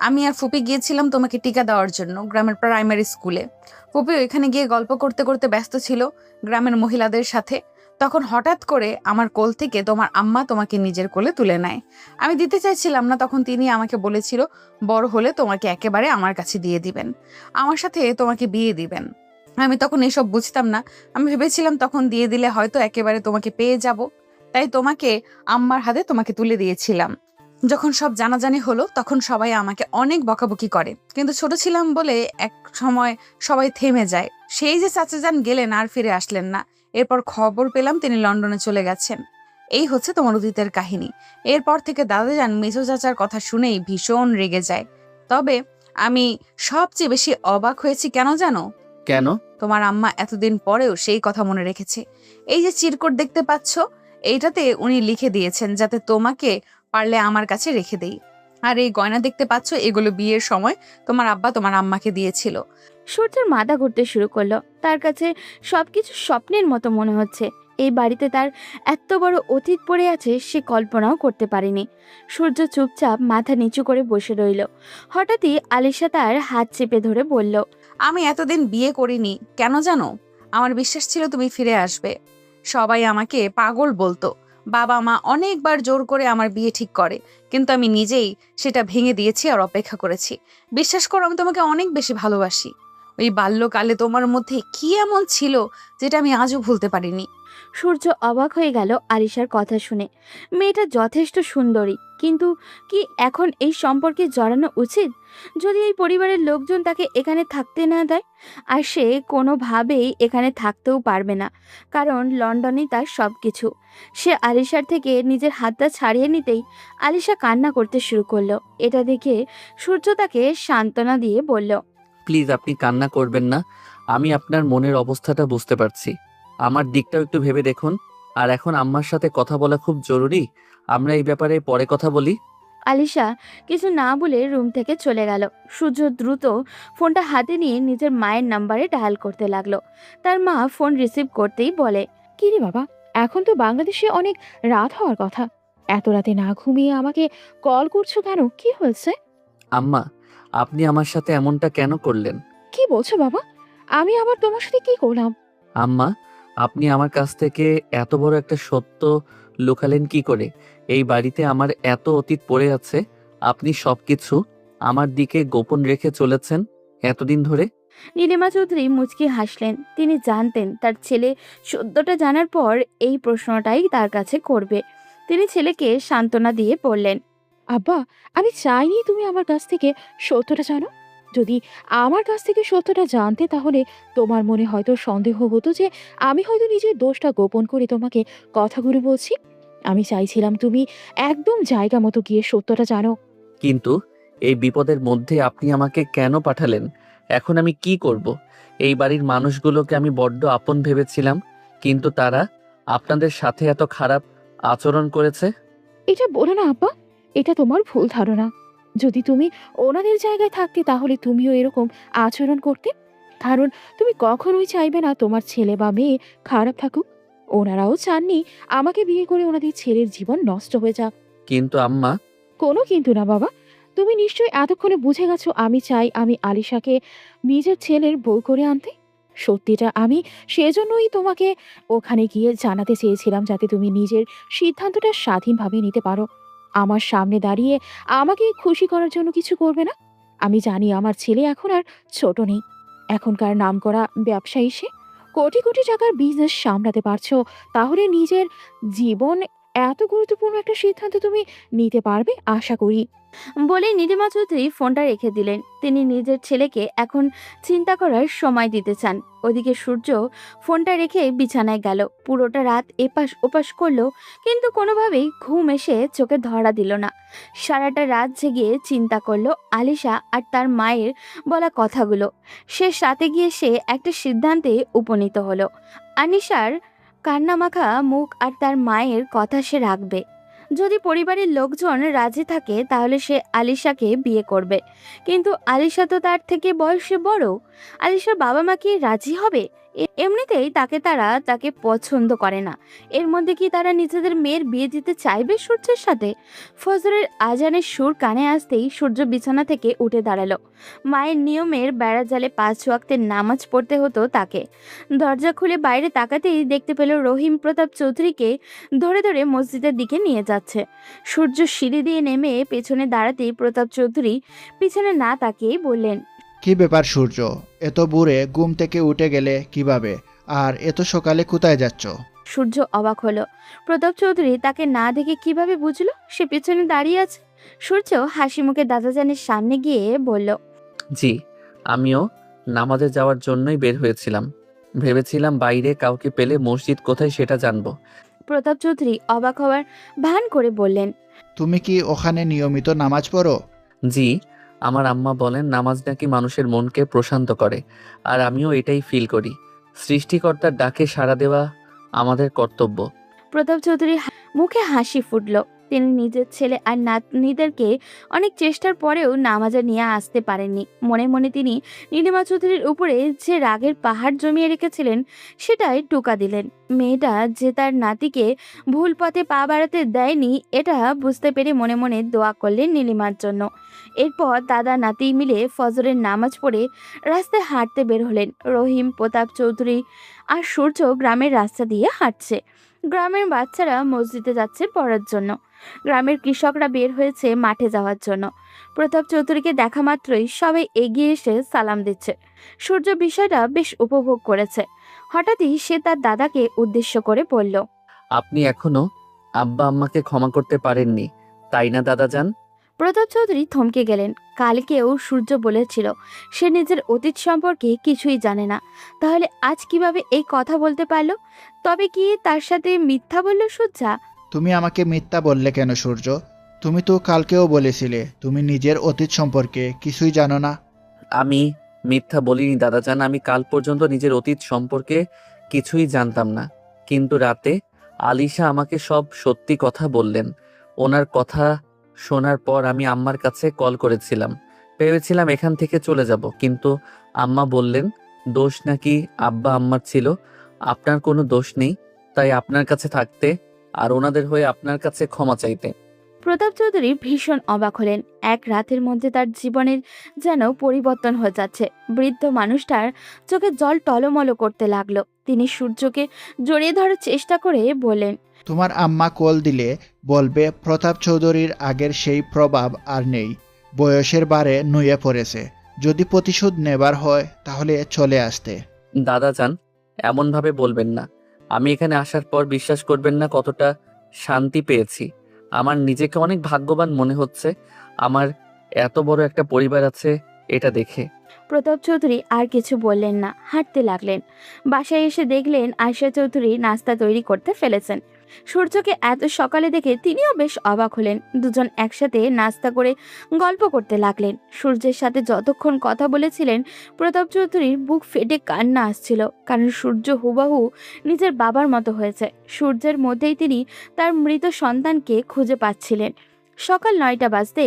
আমি আর ফুপি গিয়েছিলাম তোমাকে টিকা দেওয়ার জন্য গ্রামের প্রাইমারি স্কুলে। ফুপি ওইখানে গিয়ে গল্প করতে করতে ব্যস্ত ছিল গ্রামের মহিলাদের সাথে। তখন হঠাৎ করে আমার কোল থেকে তোমার আম্মা তোমাকে নিজের কোলে তুলে নেয়। আমি দিতে চাইছিলাম না, তখন তিনি আমাকে বলেছিল বড় হলে তোমাকে একেবারে আমার কাছে দিয়ে দিবেন, আমার সাথে তোমাকে বিয়ে দিবেন। আমি তখন এসব বুঝতাম না। আমি ভেবেছিলাম তখন দিয়ে দিলে হয়তো একেবারে তোমাকে পেয়ে যাব, তাই তোমাকে আম্মার হাতে তোমাকে তুলে দিয়েছিলাম। যখন সব জানাজানি হলো তখন সবাই আমাকে অনেক বকাবকি করে, কিন্তু ছোট ছিলাম বলে এক সময় সবাই থেমে যায়। সেই যে চাচাজান গেলেন আর ফিরে আসলেন না। এরপর খবর পেলাম তিনি লন্ডনে চলে গেছেন। এই হচ্ছে তোমার অতীতের কাহিনী। এরপর থেকে দাদাজান মেজো চাচার কথা শুনেই ভীষণ রেগে যায়। তবে আমি সবচেয়ে বেশি অবাক হয়েছি কেন জানো? কেন? তোমার আম্মা এতদিন পরেও সেই কথা মনে রেখেছে। এই যে চিরকুট দেখতে পাচ্ছ, এইটাতে উনি লিখে দিয়েছেন যাতে তোমাকে পারলে আমার কাছে রেখে দেই। আর এই গয়না দেখতে পাচ্ছ, এগুলো বিয়ের সময় তোমার আব্বা তোমার আম্মাকে দিয়েছিল। সূর্যের মাথা ঘুরতে শুরু করলো। তার কাছে সবকিছু স্বপ্নের মতো মনে হচ্ছে। এই বাড়িতে তার এত বড় অতীত পড়ে আছে সে কল্পনাও করতে পারেনি। সূর্য চুপচাপ মাথা নিচু করে বসে রইল। হঠাৎই আলিশা তার হাত চেপে ধরে বলল, আমি এতদিন বিয়ে করিনি কেন জানো? আমার বিশ্বাস ছিল তুমি ফিরে আসবে। সবাই আমাকে পাগল বলতো। বাবা মা অনেকবার জোর করে আমার বিয়ে ঠিক করে, কিন্তু আমি নিজেই সেটা ভেঙে দিয়েছি আর অপেক্ষা করেছি। বিশ্বাস করো, আমি তোমাকে অনেক বেশি ভালোবাসি। ওই বাল্যকালে তোমার মধ্যে কি এমন ছিল যেটা আমি আজও ভুলতে পারিনি। সূর্য অবাক হয়ে গেল আলিশার কথা শুনে। মেয়েটা যথেষ্ট সুন্দরী, কিন্তু কি এখন এই সম্পর্কে জড়ানো উচিত? যদি এই পরিবারের লোকজন তাকে এখানে থাকতে না দেয়? আর সে কোনোভাবেই এখানে থাকতেও পারবে না, কারণ লন্ডনেই তার সব কিছু। সে আলিশার থেকে নিজের হাতটা ছাড়িয়ে নিতেই আলিশা কান্না করতে শুরু করলো। এটা দেখে সূর্য তাকে সান্ত্বনা দিয়ে বলল, প্লিজ আপনি কান্না করবেন না। আমি আপনার মনের অবস্থাটা বুঝতে পারছি। আমার দিকটাও একটু ভেবে দেখুন। আর এখন আম্মার সাথে কথা বলা খুব জরুরি। আমরা এই ব্যাপারে পরে কথা বলি। আলিশা কিছু না বলে রুম থেকে চলে গেল। সূর্য দ্রুত ফোনটা হাতে নিয়ে নিজের মায়ের নাম্বারে ডায়াল করতে লাগলো। তার মা ফোন রিসিভ করতেই বলে, কি রে বাবা, এখন তো বাংলাদেশে অনেক রাত হওয়ার কথা। এত রাতে না ঘুমিয়ে আমাকে কল করছো কেন? কি হয়েছে? আম্মা, আপনি আমার সাথে এমনটা কেন করলেন? কি বলছো বাবা? আমি আবার তোমার সাথে কি করলাম? আম্মা, আপনি আমার কাছ থেকে এত বড় একটা সত্য লুকালেন কি করে? এই বাড়িতে আমার এত অতীত পড়ে আছে, আপনি সবকিছু আমার দিকে গোপন রেখে চলেছেন এতদিন ধরে। নীলিমা চৌধুরী মুচকি হাসলেন। তিনি জানতেন তার ছেলে সত্যটা জানার পর এই প্রশ্নটাই তার কাছে করবে। তিনি ছেলেকে সান্ত্বনা দিয়ে বললেন, আব্বা, আমি চাইনি তুমি আমার কাছ থেকে সত্যটা জানো। যদি আমার কাছ থেকে সত্যটা জানতে তাহলে তোমার মনে হয়তো সন্দেহ হতো যে আমি হয়তো নিজের দোষটা গোপন করে তোমাকে কথাগুলো বলছি। আমি চাইছিলাম তুমি একদম জায়গা মতো গিয়ে সত্যটা জানো। কিন্তু এই বিপদের মধ্যে আপনি আমাকে কেন পাঠালেন? এখন আমি কি করব? এই বাড়ির মানুষগুলোকে আমি বড্ড আপন ভেবেছিলাম, কিন্তু তারা আপনাদের সাথে এত খারাপ আচরণ করেছে। এটা বলো না আব্বা, এটা তোমার ভুল ধারণা। যদি তুমি ওনাদের জায়গায় থাকতে তাহলে তুমিও এরকম আচরণ করতে। কারণ তুমি কখনোই চাইবে না তোমার ছেলে বা মেয়ে খারাপ থাকুক। ওনারাও চাননি আমাকে বিয়ে করে ওনাদের ছেলের জীবন নষ্ট হয়ে যাক। কিন্তু আম্মা। কোনো কিন্তু না বাবা। তুমি নিশ্চয়ই এতক্ষণে বুঝে গেছো আমি চাই আমি আলিশাকে নিজের ছেলের বউ করে আনতে। সত্যিটা আমি সেজন্যই তোমাকে ওখানে গিয়ে জানাতে চেয়েছিলাম, যাতে তুমি নিজের সিদ্ধান্তটা স্বাধীনভাবে নিতে পারো। আমার সামনে দাঁড়িয়ে আমাকে খুশি করার জন্য কিছু করবে না? আমি জানি আমার ছেলে এখন আর ছোট নেই। এখনকার নামকরা ব্যবসায়ী সে। কোটি কোটি টাকার বিজনেস সামলাতে পারছো, তাহলে নিজের জীবন এত গুরুত্বপূর্ণ একটা সিদ্ধান্ত তুমি নিতে পারবে আশা করি। বলে নীলিমা চৌধুরী ফোনটা রেখে দিলেন। তিনি নিজের ছেলেকে এখন চিন্তা করার সময় দিতে চান। ওদিকে সূর্য ফোনটা রেখে বিছানায় গেল। পুরোটা রাত এপাশ ওপাশ করলো, কিন্তু কোনোভাবেই ঘুম এসে চোখে ধরা দিল না। সারাটা রাত জেগে চিন্তা করলো আলিশা আর তার মায়ের বলা কথাগুলো। শেষ রাতে গিয়ে সে একটা সিদ্ধান্তে উপনীত হলো। আনিশার কান্নামাখা মুখ আর তার মায়ের কথা সে রাখবে। যদি পরিবারের লোকজন রাজি থাকে তাহলে সে আলিশাকে বিয়ে করবে, কিন্তু আলিশা তো তার থেকে বয়সে বড়। আলিশার বাবা মা কি রাজি হবে? এমনিতেই তাকে পছন্দ করে না। এর মধ্যে কি তারা নিজেদের মেয়ের বিয়ে দিতে চাইবে সূর্যের সাথে? ফজরের আজানের সুর কানে আসতেই সূর্য বিছানা থেকে উঠে দাঁড়ালো। মায়ের নিয়মের বেড়া জালে 5 ওয়াক্তের নামাজ পড়তে হতো তাকে। দরজা খুলে বাইরে তাকাতেই দেখতে পেল রহিম প্রতাপ চৌধুরীকে ধরে ধরে মসজিদের দিকে নিয়ে যাচ্ছে। সূর্য সিঁড়ি দিয়ে নেমে পেছনে দাঁড়াতেই প্রতাপ চৌধুরী পিছনে না তাকিয়েই বললেন, কি ব্যাপার সূর্য, এত ভোরে ঘুম থেকে উঠে গেলে কিভাবে, আর এত সকালে কোথায় যাচ্ছ? সূর্য অবাক হলো। প্রতাপ চৌধুরী তাকে না দেখে কিভাবে বুঝলো সে পিছনে দাঁড়িয়ে আছে। সূর্য হাসি মুখে দাদাজানের সামনে গিয়ে বলল, জি, আমিও নামাজে যাওয়ার জন্যই বের হয়েছিলাম। ভেবেছিলাম বাইরে কাউকে পেলে মসজিদ কোথায় সেটা জানবো। প্রতাপ চৌধুরী অবাক হওয়ার ভান করে বললেন, তুমি কি ওখানে নিয়মিত নামাজ পড়ো? জি, আমার আম্মা বলেন নামাজ নাকি মানুষের মনকে প্রশান্ত করে, আর আমিও এটাই ফিল করি। সৃষ্টিকর্তার ডাকে সাড়া দেওয়া আমাদের কর্তব্য। প্রতাপ চৌধুরী মুখে হাসি ফুটল। তিনি নিজের ছেলে আর নাতনিদেরকে অনেক চেষ্টার পরেও নামাজে নিয়ে আসতে পারেননি। মনে মনে তিনি নীলিমা চৌধুরীর উপরে যে রাগের পাহাড় জমিয়ে রেখেছিলেন সেটাই টোকা দিলেন। মেয়েটা যে তার নাতিকে ভুল পথে পা বাড়াতে দেয়নি এটা বুঝতে পেরে মনে মনে দোয়া করলেন নীলিমার জন্য। এরপর দাদা নাতি মিলে ফজরের নামাজ পড়ে রাস্তায় হাঁটতে বের হলেন। রহিম, প্রতাপ চৌধুরী আর সূর্য গ্রামের রাস্তা দিয়ে হাঁটছে। গ্রামের বাচ্চারা মসজিদে যাচ্ছে পড়ার জন্য। গ্রামের কৃষকরা বের হয়েছে মাঠে যাওয়ার জন্য। প্রতাপ চৌধুরীকে দেখা মাত্রই সবাই এগিয়ে এসে সালাম দিচ্ছে। সূর্য বিষয়টা বেশ উপভোগ করেছে। হঠাৎই সে তার দাদাকে উদ্দেশ্য করে বলল, আপনি এখনো আব্বা আম্মাকে ক্ষমা করতে পারেননি, তাই না দাদাজান? প্রতাপ চৌধুরী থমকে গেলেন। কালকেও সূর্য বলেছিল সে নিজের অতীত সম্পর্কে কিছুই জানে না, তাহলে আজ কিভাবে এই কথা বলতে পারলো? তবে কি তার সাথে মিথ্যা বলল সূর্যা? তুমি আমাকে মিথ্যা বললে কেন সূর্য? তুমি তো কালকেও বলেছিলে তুমি নিজের অতীত সম্পর্কে কিছুই জানো না। আমি মিথ্যা বলিনি দাদাজান, আমি কাল পর্যন্ত নিজের অতীত সম্পর্কে কিছুই জানতাম না, কিন্তু রাতে আলিশা আমাকে সব সত্যি কথা বললেন। ওনার কথা শোনার পর আমি আম্মার কাছে কল করেছিলাম। ভেবেছিলাম এখান থেকে চলে যাব, কিন্তু আম্মা বললেন দোষ নাকি আব্বা আম্মার ছিল। আপনার কোনো দোষ নেই, তাই আপনার কাছে থাকতে আর ওনাদের হয়ে আপনার কাছে ক্ষমা চাইতে। প্রতাপ চৌধুরী ভীষণ অবাক হলেন। এক রাতের মধ্যে তার জীবনের যেন পরিবর্তন হয়ে যাচ্ছে। বৃদ্ধ মানুষটার চোখে জল টলমল করতে লাগলো। তিনি সূর্যকে জড়িয়ে ধরার চেষ্টা করে বললেন, তোমার আম্মা কল দিলে বলবে প্রতাপ চৌধুরীর আগের সেই প্রভাব আর নেই, বয়সের বারে নুয়ে পড়েছে। যদি প্রতিশোধ নেবার হয় তাহলে চলে আসতে। দাদাজান, এমনভাবে বলবেন না। আমি এখানে আসার পর বিশ্বাস করবেন না কতটা শান্তি পেয়েছি। আমার নিজেকে অনেক ভাগ্যবান মনে হচ্ছে। আমার এত বড় একটা পরিবার আছে এটা দেখে। প্রতাপ চৌধুরী আর কিছু বললেন না, হাঁটতে লাগলেন। বাসায় এসে দেখলেন আয়শা চৌধুরী নাস্তা তৈরি করতে ফেলেছেন। সূর্যকে এত সকালে দেখে তিনিও বেশ অবাক হলেন। দুজন একসাথে নাস্তা করে গল্প করতে লাগলেন। সূর্যের সাথে যতক্ষণ কথা বলেছিলেন প্রতাপ চৌধুরীর বুক ফেটে কান্না আসছিল, কারণ সূর্য হুবাহু নিজের বাবার মতো হয়েছে। সূর্যের মধ্যেই তিনি তার মৃত সন্তানকে খুঁজে পাচ্ছিলেন। সকাল 9টা বাজতে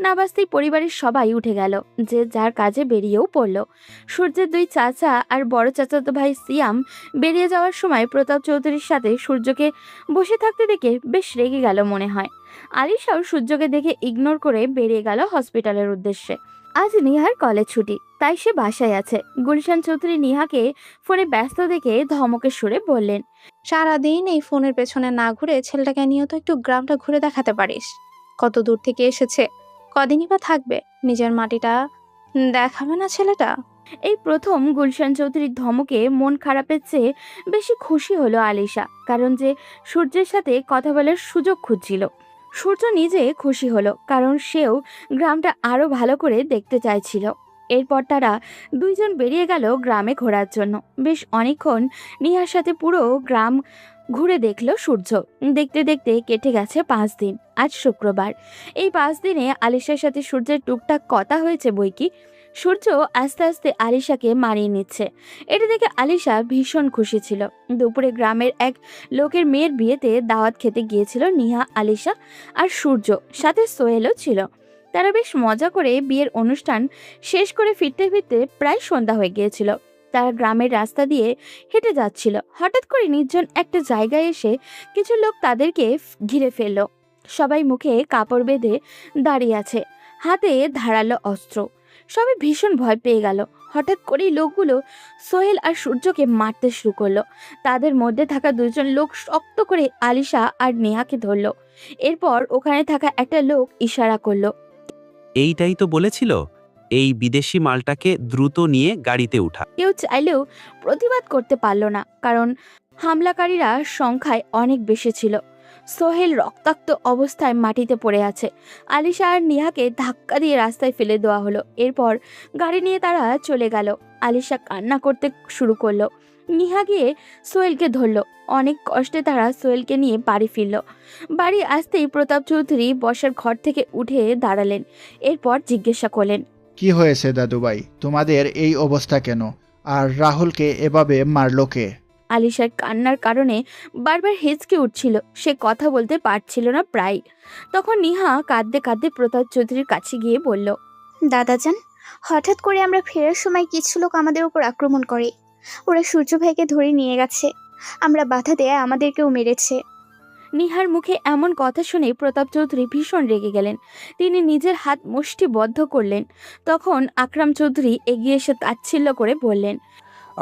না বাজতেই পরিবারের সবাই উঠে গেল, যে যার কাজে বেরিয়েও পড়ল। সূর্যের 2 চাচা আর বড় চাচাতো ভাই সিয়াম বেরিয়ে যাওয়ার সময় প্রতাপ চৌধুরীর সাথে সূর্যকে বসে থাকতে দেখে বেশ রেগে গেল মনে হয়। আলিশাও সূর্যকে দেখে ইগনোর করে বেরিয়ে গেল হসপিটালের উদ্দেশ্যে। আজ নিহার কলেজ ছুটি, তাই সে বাসায় আছে। গুলশান চৌধুরী নিহাকে ফোনে ব্যস্ত দেখে ধমকের সুরে বললেন, সারাদিন এই ফোনের পেছনে না ঘুরে ছেলেটাকে নিয়ে তো একটু গ্রামটা ঘুরে দেখাতে পারিস। কত দূর থেকে এসেছে, কদিনই বা থাকবে, নিজের মাটিটা দেখাবে না ছেলেটা? এই প্রথম গুলশান চৌধুরীর ধমকে মন খারাপের চেয়ে বেশি খুশি হলো আলিশা, কারণ যে সূর্যের সাথে কথা বলার সুযোগ খুঁজছিল। সূর্য নিজে খুশি হলো, কারণ সেও গ্রামটা আরো ভালো করে দেখতে চাইছিল। এরপর তারা দুইজন বেরিয়ে গেল গ্রামে ঘোরার জন্য। বেশ অনেকক্ষণ নিহার সাথে পুরো গ্রাম ঘুরে দেখলো সূর্য। দেখতে দেখতে কেটে গেছে 5 দিন। আজ শুক্রবার। এই 5 দিনে আলিশার সাথে সূর্যের টুকটাক কথা হয়েছে বইকি। সূর্য আস্তে আস্তে আলিশাকে মানিয়ে নিচ্ছে। এটা দেখে আলিশা ভীষণ খুশি ছিল। দুপুরে গ্রামের এক লোকের মেয়ের বিয়েতে দাওয়াত খেতে গিয়েছিল নিহা, আলিশা আর সূর্য, সাথে সোহেলও ছিল। তারা বেশ মজা করে বিয়ের অনুষ্ঠান শেষ করে ফিরতে ফিরতে প্রায় সন্ধ্যা হয়ে গিয়েছিল। তারা গ্রামের রাস্তা দিয়ে হেঁটে যাচ্ছিল। হঠাৎ করে নির্জন একটা জায়গায় এসে কিছু লোক তাদেরকে ঘিরে ফেলল। সবাই মুখে কাপড় বেঁধে দাঁড়িয়ে আছে, হাতে ধারালো অস্ত্র। সবাই ভীষণ ভয় পেয়ে গেল। হঠাৎ করেই লোকগুলো সোহেল আর সূর্যকে মারতে শুরু করলো। তাদের মধ্যে থাকা দুজন লোক শক্ত করে আলিশা আর নেহাকে ধরলো। এরপর ওখানে থাকা একটা লোক ইশারা করলো। এইটাই তো বলেছিল, এই বিদেশি মালটাকে দ্রুত নিয়ে গাড়িতে উঠা। কেউ চাইলেও প্রতিবাদ করতে পারল না, কারণ হামলাকারীরা সংখ্যায় অনেক বেশি ছিল। সোহেল রক্তাক্ত অবস্থায় মাটিতে পড়ে আছে। আলিশা আর নিহাকে ধাক্কা দিয়ে রাস্তায় ফেলে দেওয়া হলো। এরপর গাড়ি নিয়ে তারা চলে গেল। আলিশা কান্না করতে শুরু করলো। নিহা গিয়ে সোহেলকে ধরলো। অনেক কষ্টে তারা সোহেলকে নিয়ে বাড়ি ফিরল। বাড়ি আসতেই প্রতাপ চৌধুরী বসার ঘর থেকে উঠে দাঁড়ালেন। এরপর জিজ্ঞাসা করলেন, কি হয়েছে দাদুভাই, তোমাদের এই অবস্থা কেন? আর রাহুলকে এভাবে মারলো কে? আলিশার কান্নার কারণে বারবার হেঁচকে উঠছিল। সে কথা বলতে পারছিল না প্রায়। তখন নিহা কাঁদতে কাঁদতে প্রতাপ চৌধুরীর কাছে গিয়ে বলল, দাদাজান, হঠাৎ করে আমরা ফেরার সময় কিছু লোক আমাদের উপর আক্রমণ করে। ওরা সূর্য ভাইকে ধরে নিয়ে গেছে। আমরা বাধা দেয়া আমাদেরকেও মেরেছে। নিহার মুখে এমন কথা শুনে প্রতাপ চৌধুরী ভীষণ রেগে গেলেন। তিনি নিজের হাত মুষ্টিবদ্ধ করলেন। তখন আকরাম চৌধুরী এগিয়ে এসে তাচ্ছিল্য করে বললেন,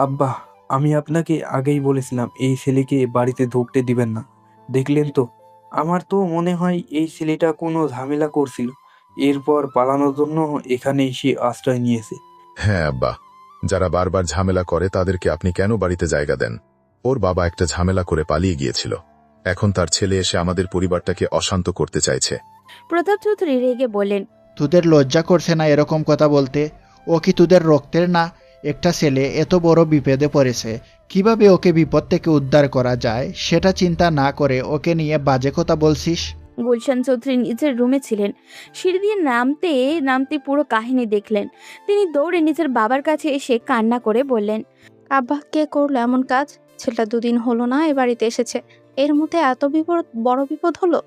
আব্বা, আমি আপনাকে আগেই বলেছিলাম এই ছেলেকে বাড়িতে ঢুকতে দিবেন না। দেখলেন তো, আমার তো মনে হয় এই ছেলেটা কোনো ঝামেলা করছিল, এরপর পালানোর জন্য এখানে এসে আশ্রয় নিয়েছে। হ্যাঁ আব্বা, যারা বারবার ঝামেলা করে তাদেরকে আপনি কেন বাড়িতে জায়গা দেন? ওর বাবা একটা ঝামেলা করে পালিয়ে গিয়েছিল, এখন তার ছেলে এসে আমাদের পরিবারটাকে অশান্ত করতে চাইছে। প্রতাপ চৌধুরী রেগে বললেন, তোদের লজ্জা করছে না এরকম কথা বলতে? ও কি তোদের রক্তের না? একটা ছেলে এত বড় বিপদে পড়েছে, কিভাবে ওকে বিপদ থেকে উদ্ধার করা যায় সেটা চিন্তা না করে ওকে নিয়ে বাজে কথা বলছিস? গুলশান চৌধুরী নিজের রুমে ছিলেন। সিঁড়ি দিয়ে নামতে নামতে পুরো কাহিনী দেখলেন। তিনি দৌড়ে নিজের বাবার কাছে এসে কান্না করে বললেন, আব্বা, কে করলো এমন কাজ? ছেলেটা 2 দিন হলো না এ বাড়িতে এসেছে, এর মধ্যে এত বিপদ, বড় বিপদ হলো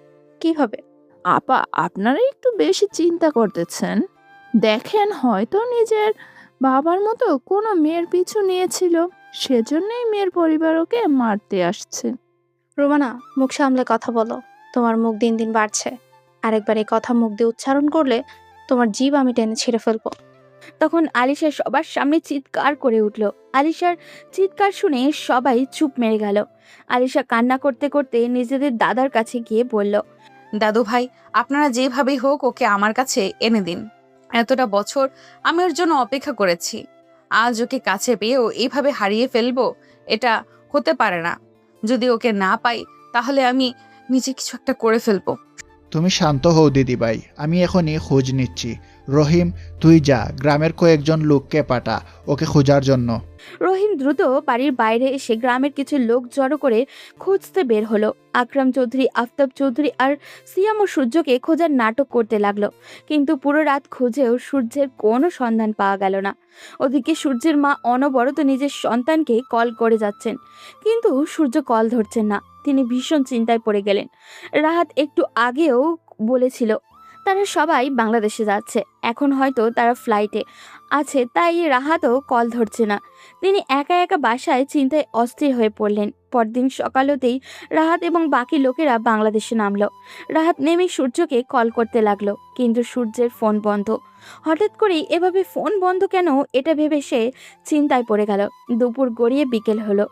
কিভাবে? আপা, আপনারা একটু বেশি চিন্তা করতেছেন। দেখেন, হয়তো নিজের বাবার মতো কোনো মেয়ের পিছু নিয়েছিল, সেজন্যই মেয়ের পরিবার ওকে মারতে আসছে। রোমানা, মুখ সামলে কথা বলো। তোমার মুখ দিন দিন বাড়ছে। আরেকবার এই কথা মুখ দিয়ে উচ্চারণ করলে তোমার জিভ আমি টেনে ছিঁড়ে ফেলবো। তখন আলিশা সবার সামনে চিৎকার করে উঠল। আলিশার চিৎকার শুনে সবাই চুপ মেরে গেল। আলিশা কান্না করতে করতে নিজেদের দাদার কাছে গিয়ে বলল, দাদু ভাই, আপনারা যেভাবেই হোক ওকে আমার কাছে এনে দিন। এতটা বছর আমি ওর জন্য অপেক্ষা করেছি, আজ ওকে কাছে পেয়েও এইভাবে হারিয়ে ফেলবো, এটা হতে পারে না। যদি ওকে না পাই তাহলে আমি নিজে কিছু একটা করে ফেলবো। তুমি শান্ত হও দিদিভাই, আমি এখনই খোঁজ নিচ্ছি। রহিম, তুই যা, গ্রামের কয়েকজন লোককে পাঠা ওকে খোঁজার জন্য। রহিম দ্রুত বাড়ির বাইরে এসে গ্রামের কিছু লোক জড়ো করে খুঁজতে বের হলো। আকরাম চৌধুরী, আফতাব চৌধুরী আর সিয়াম ও সূর্যকে খোঁজার নাটক করতে লাগলো। কিন্তু পুরো রাত খুঁজেও সূর্যের কোনো সন্ধান পাওয়া গেল না। ওদিকে সূর্যের মা অনবরত নিজের সন্তানকে কল করে যাচ্ছেন, কিন্তু সূর্য কল ধরছেন না। তিনি ভীষণ চিন্তায় পড়ে গেলেন। রাহাত একটু আগেও বলেছিল তারা সবাই বাংলাদেশে যাচ্ছে, এখন হয়তো তারা ফ্লাইটে আছে, তাই রাহাতও কল ধরছে না। তিনি একা একা বাসায় চিন্তায় অস্থির হয়ে পড়লেন। পরদিন সকাল হতেই রাহাত এবং বাকি লোকেরা বাংলাদেশে নামলো। রাহাত নেমে সূর্যকে কল করতে লাগলো, কিন্তু সূর্যের ফোন বন্ধ। হঠাৎ করেই এভাবে ফোন বন্ধ কেন, এটা ভেবে সে চিন্তায় পড়ে গেল। দুপুর গড়িয়ে বিকেল হলো।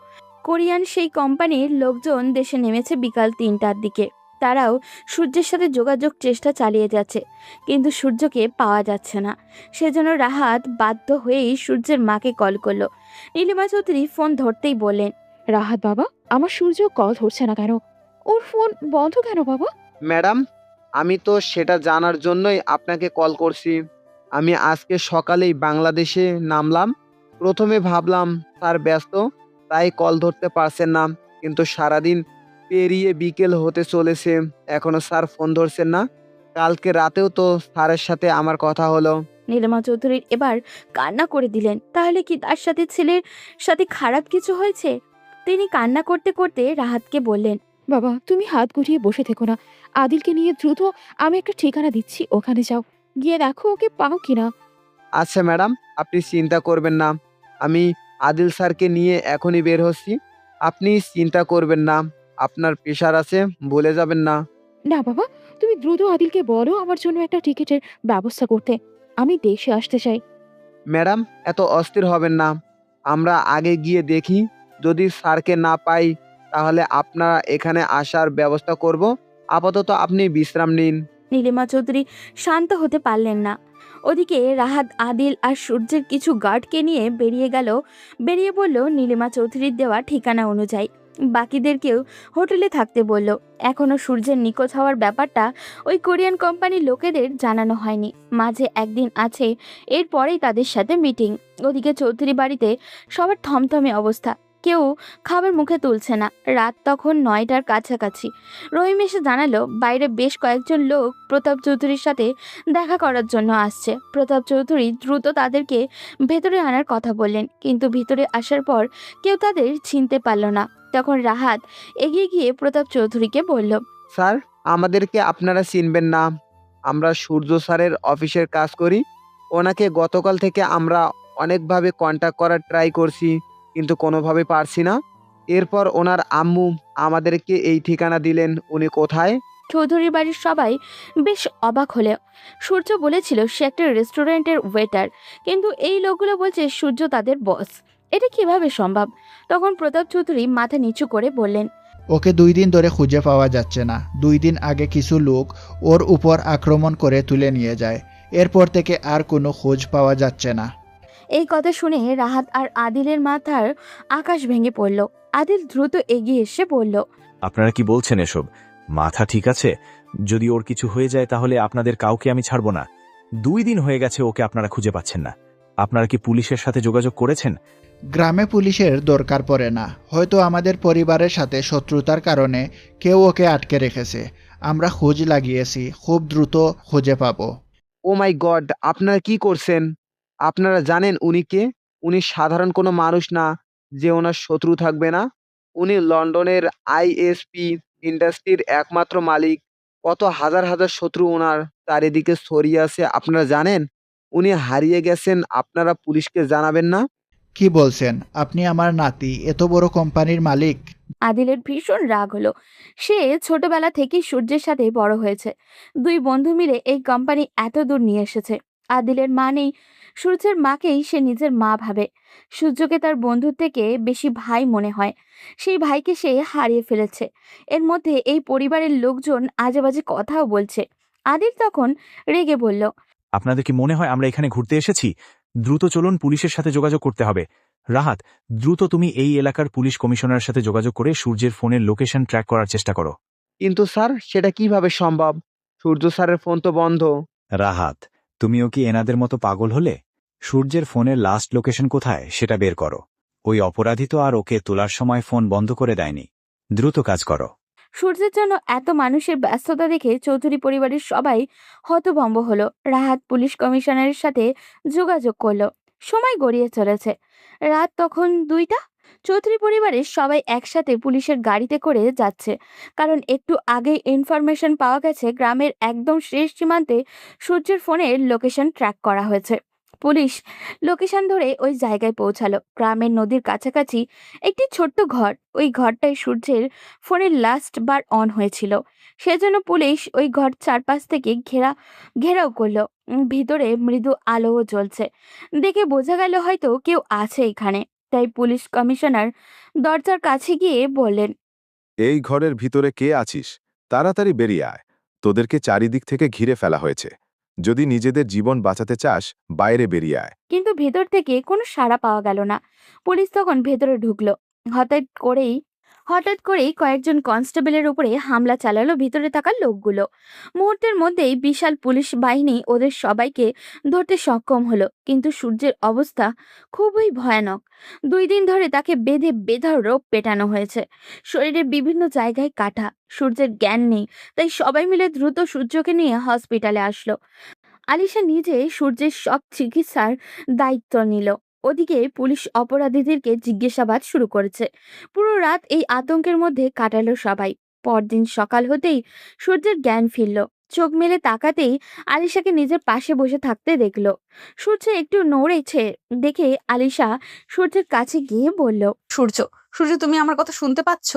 কোরিয়ান সেই কোম্পানির লোকজন দেশে নেমেছে বিকাল 3টার দিকে। তারাও সূর্যের সাথে যোগাযোগ চেষ্টা চালিয়ে যাচ্ছে, কিন্তু সূর্যকে পাওয়া যাচ্ছে না। সেজন্য রাহাত বাধ্য হয়েই সূর্যের মাকে কল করলো। নীলিমা চৌধুরী ফোন ধরতেই বললেন, রাহাত বাবা, আমার সূর্য কল ধরছে না কেন? ওর ফোন বন্ধ কেন বাবা? ম্যাডাম, আমি তো সেটা জানার জন্যই আপনাকে কল করছি। আমি আজকে সকালেই বাংলাদেশে নামলাম। প্রথমে ভাবলাম স্যার ব্যস্ত, তাই কল ধরতে পারছেন না, কিন্তু সারাদিন পেরিয়ে বিকেল হতে চলেছে, এখনো স্যার ফোন ধরছেন না। কালকে রাতেও তো স্যারের সাথে আমার কথা হলো। নীলিমা চৌধুরীর এবার কান্না করে দিলেন। তাহলে কি তার সাথে ছেলের সাথে খারাপ কিছু হয়েছে? তিনি কান্না করতে করতে রাহাতকে বললেন, বাবা, তুমি হাত গুটিয়ে বসে থেকো না। আদিলকে নিয়ে দ্রুত আমি একটা ঠিকানা দিচ্ছি, ওখানে যাও, গিয়ে দেখো ওকে পাও কিনা। আচ্ছা ম্যাডাম, আপনি চিন্তা করবেন না, আমি আদিল স্যারকে নিয়ে এখনই বের হচ্ছি। আপনি চিন্তা করবেন না, আপনার প্রেশার আছে, ভুলে যাবেন না। না বাবা, তুমি দ্রুত আদিলকে বলো আমার জন্য একটা টিকিটের ব্যবস্থা করতে। আমি দেশে আসতে চাই। ম্যাডাম, এত অস্থির হবেন না, আমরা আগে গিয়ে দেখি। যদি স্যারকে না পাই তাহলে আপনারা এখানে আসার ব্যবস্থা করব। আপাতত আপনি বিশ্রাম নিন। নীলিমা চৌধুরী শান্ত হতে পারলেন না। ওদিকে রাহাত আদিল আর সূর্যের কিছু গার্ডকে নিয়ে বেরিয়ে বলল নীলিমা চৌধুরীর দেওয়া ঠিকানা অনুযায়ী বাকিদেরকেও হোটেলে থাকতে বলল। এখনো সূর্যের নিখোঁজ হওয়ার ব্যাপারটা ওই কোরিয়ান কোম্পানির লোকেদের জানানো হয়নি। মাঝে একদিন আছে, এরপরেই তাদের সাথে মিটিং। ওদিকে চৌধুরী বাড়িতে সবার থমথমে অবস্থা, কেউ খাবার মুখে তুলছে না। রাত তখন 9টার কাছাকাছি। রহিম এসে জানালো বাইরে বেশ কয়েকজন লোক প্রতাপ চৌধুরীর সাথে দেখা করার জন্য আসছে। প্রতাপ চৌধুরী দ্রুত তাদেরকে ভেতরে আনার কথা বললেন, কিন্তু ভিতরে আসার পর কেউ তাদের চিনতে পারল না। তখন রাহাত এগিয়ে গিয়ে প্রতাপ চৌধুরীকে বলল, স্যার, আমাদেরকে আপনারা চিনবেন না, আমরা সূর্য স্যারের অফিসের কাজ করি। ওনাকে গতকাল থেকে আমরা অনেকভাবে কন্ট্যাক্ট করার ট্রাই করছি, কিন্তু কোনোভাবে পারছি না। এরপর ওনার আম্মু আমাদেরকে এই ঠিকানা দিলেন। উনি কোথায়? চৌধুরী বাড়ির সবাই বেশ অবাক হলেও সূর্য বলেছিল সে একটা রেস্টুরেন্টের ওয়েটার, কিন্তু এই লোকগুলো বলছে সূর্য তাদের বস। এটা কিভাবে সম্ভব? তখন প্রতাপ চৌধুরী মাথা নিচু করে বললেন, ওকে 2 দিন ধরে খুঁজে পাওয়া যাচ্ছে না। 2 দিন আগে কিছু লোক ওর উপর আক্রমণ করে তুলে নিয়ে যায়। এরপর থেকে আর কোনো খোঁজ পাওয়া যাচ্ছে না। এই কথা শুনে রাহাত আর আদিলের মাথার আকাশ ভেঙে পড়ল। আদিল দ্রুত এগিয়ে এসে বলল, আপনারা কি বলছেন এসব? মাথা ঠিক আছে? যদি ওর কিছু হয়ে যায় তাহলে আপনাদের কাউকে আমি ছাড়ব না। 2 দিন হয়ে গেছে ওকে আপনারা খুঁজে পাচ্ছেন না। আপনারা কি পুলিশের সাথে যোগাযোগ করেছেন? গ্রামে পুলিশের দরকার পড়ে না, হয়তো আমাদের পরিবারের সাথে শত্রুতার কারণে কেউ ওকে আটকে রেখেছে। আমরা খোঁজ লাগিয়েছি, খুব দ্রুত খুঁজে পাবো। ও মাই গড, আপনারা কি করছেন? আপনারা জানেন উনি কে? উনি সাধারণ কোনো মানুষ না যে ওনার শত্রু থাকবে না। উনি লন্ডনের আইএসপি ইন্ডাস্ট্রির একমাত্র মালিক। কত হাজার হাজার শত্রু ওনার চারিদিকে ছড়িয়ে আছে, আপনারা জানেন? উনি হারিয়ে গেছেন, আপনারা পুলিশকে জানাবেন না? কি বলছেন? আপনি আমার নাতি, এত বড় কোম্পানির মালিক? আদিলের ভীষণ রাগ হলো। সে ছোটবেলা থেকেই সূর্যের সাথে বড় হয়েছে। 2 বন্ধু মিলে এই কোম্পানি এত দূর নিয়ে এসেছে। আদিলের মা নেই, সূর্যের মাকেই সে নিজের মা ভাবে। সূর্যকে তার বন্ধুর থেকে বেশি ভাই মনে হয়। সেই ভাইকে সে হারিয়ে ফেলেছে। এর মধ্যে এই পরিবারের লোকজন আজে বাজে কথাও বলছে। আদিল তখন রেগে বলল, আপনাদের কি মনে হয় আমরা এখানে ঘুরতে এসেছি? দ্রুত চলুন, পুলিশের সাথে যোগাযোগ করতে হবে। রাহাত, দ্রুত তুমি এই এলাকার পুলিশ কমিশনারের সাথে যোগাযোগ করে সূর্যের ফোনের লোকেশন ট্র্যাক করার চেষ্টা করো। কিন্তু স্যার, সেটা কিভাবে সম্ভব? সূর্য স্যারের ফোন তো বন্ধ। রাহাত, তুমিও কি এনাদের মতো পাগল হলে? সূর্যের ফোনের লাস্ট লোকেশন কোথায় সেটা বের করো। ওই অপরাধী তো আর ওকে তোলার সময় ফোন বন্ধ করে দেয়নি। দ্রুত কাজ করো। সূর্যের জন্য এত মানুষের ব্যস্ততা দেখে চৌধুরী পরিবারের সবাই হতভম্ব হলো। রাহাত পুলিশ কমিশনারের সাথে যোগাযোগ করলো। সময় গড়িয়ে চলেছে। রাত তখন 2টা। চৌধুরী পরিবারের সবাই একসাথে পুলিশের গাড়িতে করে যাচ্ছে, কারণ একটু আগেই ইনফরমেশন পাওয়া গেছে গ্রামের একদম শেষ সীমান্তে সূর্যের ফোনের লোকেশন ট্র্যাক করা হয়েছে। পুলিশ লোকেশন ধরে ওই জায়গায় পৌঁছালো। গ্রামের নদীর কাছাকাছি একটি ছোট্ট ঘর। ওই ঘরটাই সূর্যের ফোনের লাস্ট বার অন হয়েছিল। সেজন্য পুলিশ ওই ঘর চারপাশ থেকে ঘেরাও করলো। ভিতরে মৃদু আলোও জ্বলছে। দেখে বোঝা গেল হয়তো কেউ আছে এখানে। তাই পুলিশ কমিশনার দরজার কাছে গিয়ে বললেন, এই ঘরের ভিতরে কে আছিস? তাড়াতাড়ি বেরিয়ে আয়, তোদেরকে চারিদিক থেকে ঘিরে ফেলা হয়েছে। যদি নিজেদের জীবন বাঁচাতে চাস, বাইরে বেরিয়ে আয়। কিন্তু ভেতর থেকে কোনো সাড়া পাওয়া গেল না। পুলিশ তখন ভেতরে ঢুকলো। হঠাৎ করেই কয়েকজন কনস্টেবলের উপরে হামলা চালালো ভিতরে থাকা লোকগুলো। মুহূর্তের মধ্যেই বিশাল পুলিশ বাহিনী ওদের সবাইকে ধরতে সক্ষম হলো। কিন্তু সূর্যের অবস্থা খুবই ভয়ানক। 2 দিন ধরে তাকে বেঁধে বেধড়ক পেটানো হয়েছে। শরীরের বিভিন্ন জায়গায় কাটা। সূর্যের জ্ঞান নেই, তাই সবাই মিলে দ্রুত সূর্যকে নিয়ে হসপিটালে আসলো। আলিশা নিজে সূর্যের সব চিকিৎসার দায়িত্ব নিল। ওদিকে পুলিশ অপরাধীদেরকে জিজ্ঞাসাবাদ শুরু করেছে। পুরো রাত এই আতঙ্কের মধ্যে কাটালো সবাই। পরদিন সকাল হতেই সূর্যের জ্ঞান ফিরল। চোখ মেলে তাকাতেই আলিশাকে নিজের পাশে বসে থাকতে দেখলো। সূর্য একটু নড়েছে দেখে আলিশা সূর্যের কাছে গিয়ে বলল, সূর্য, সূর্য, তুমি আমার কথা শুনতে পাচ্ছ?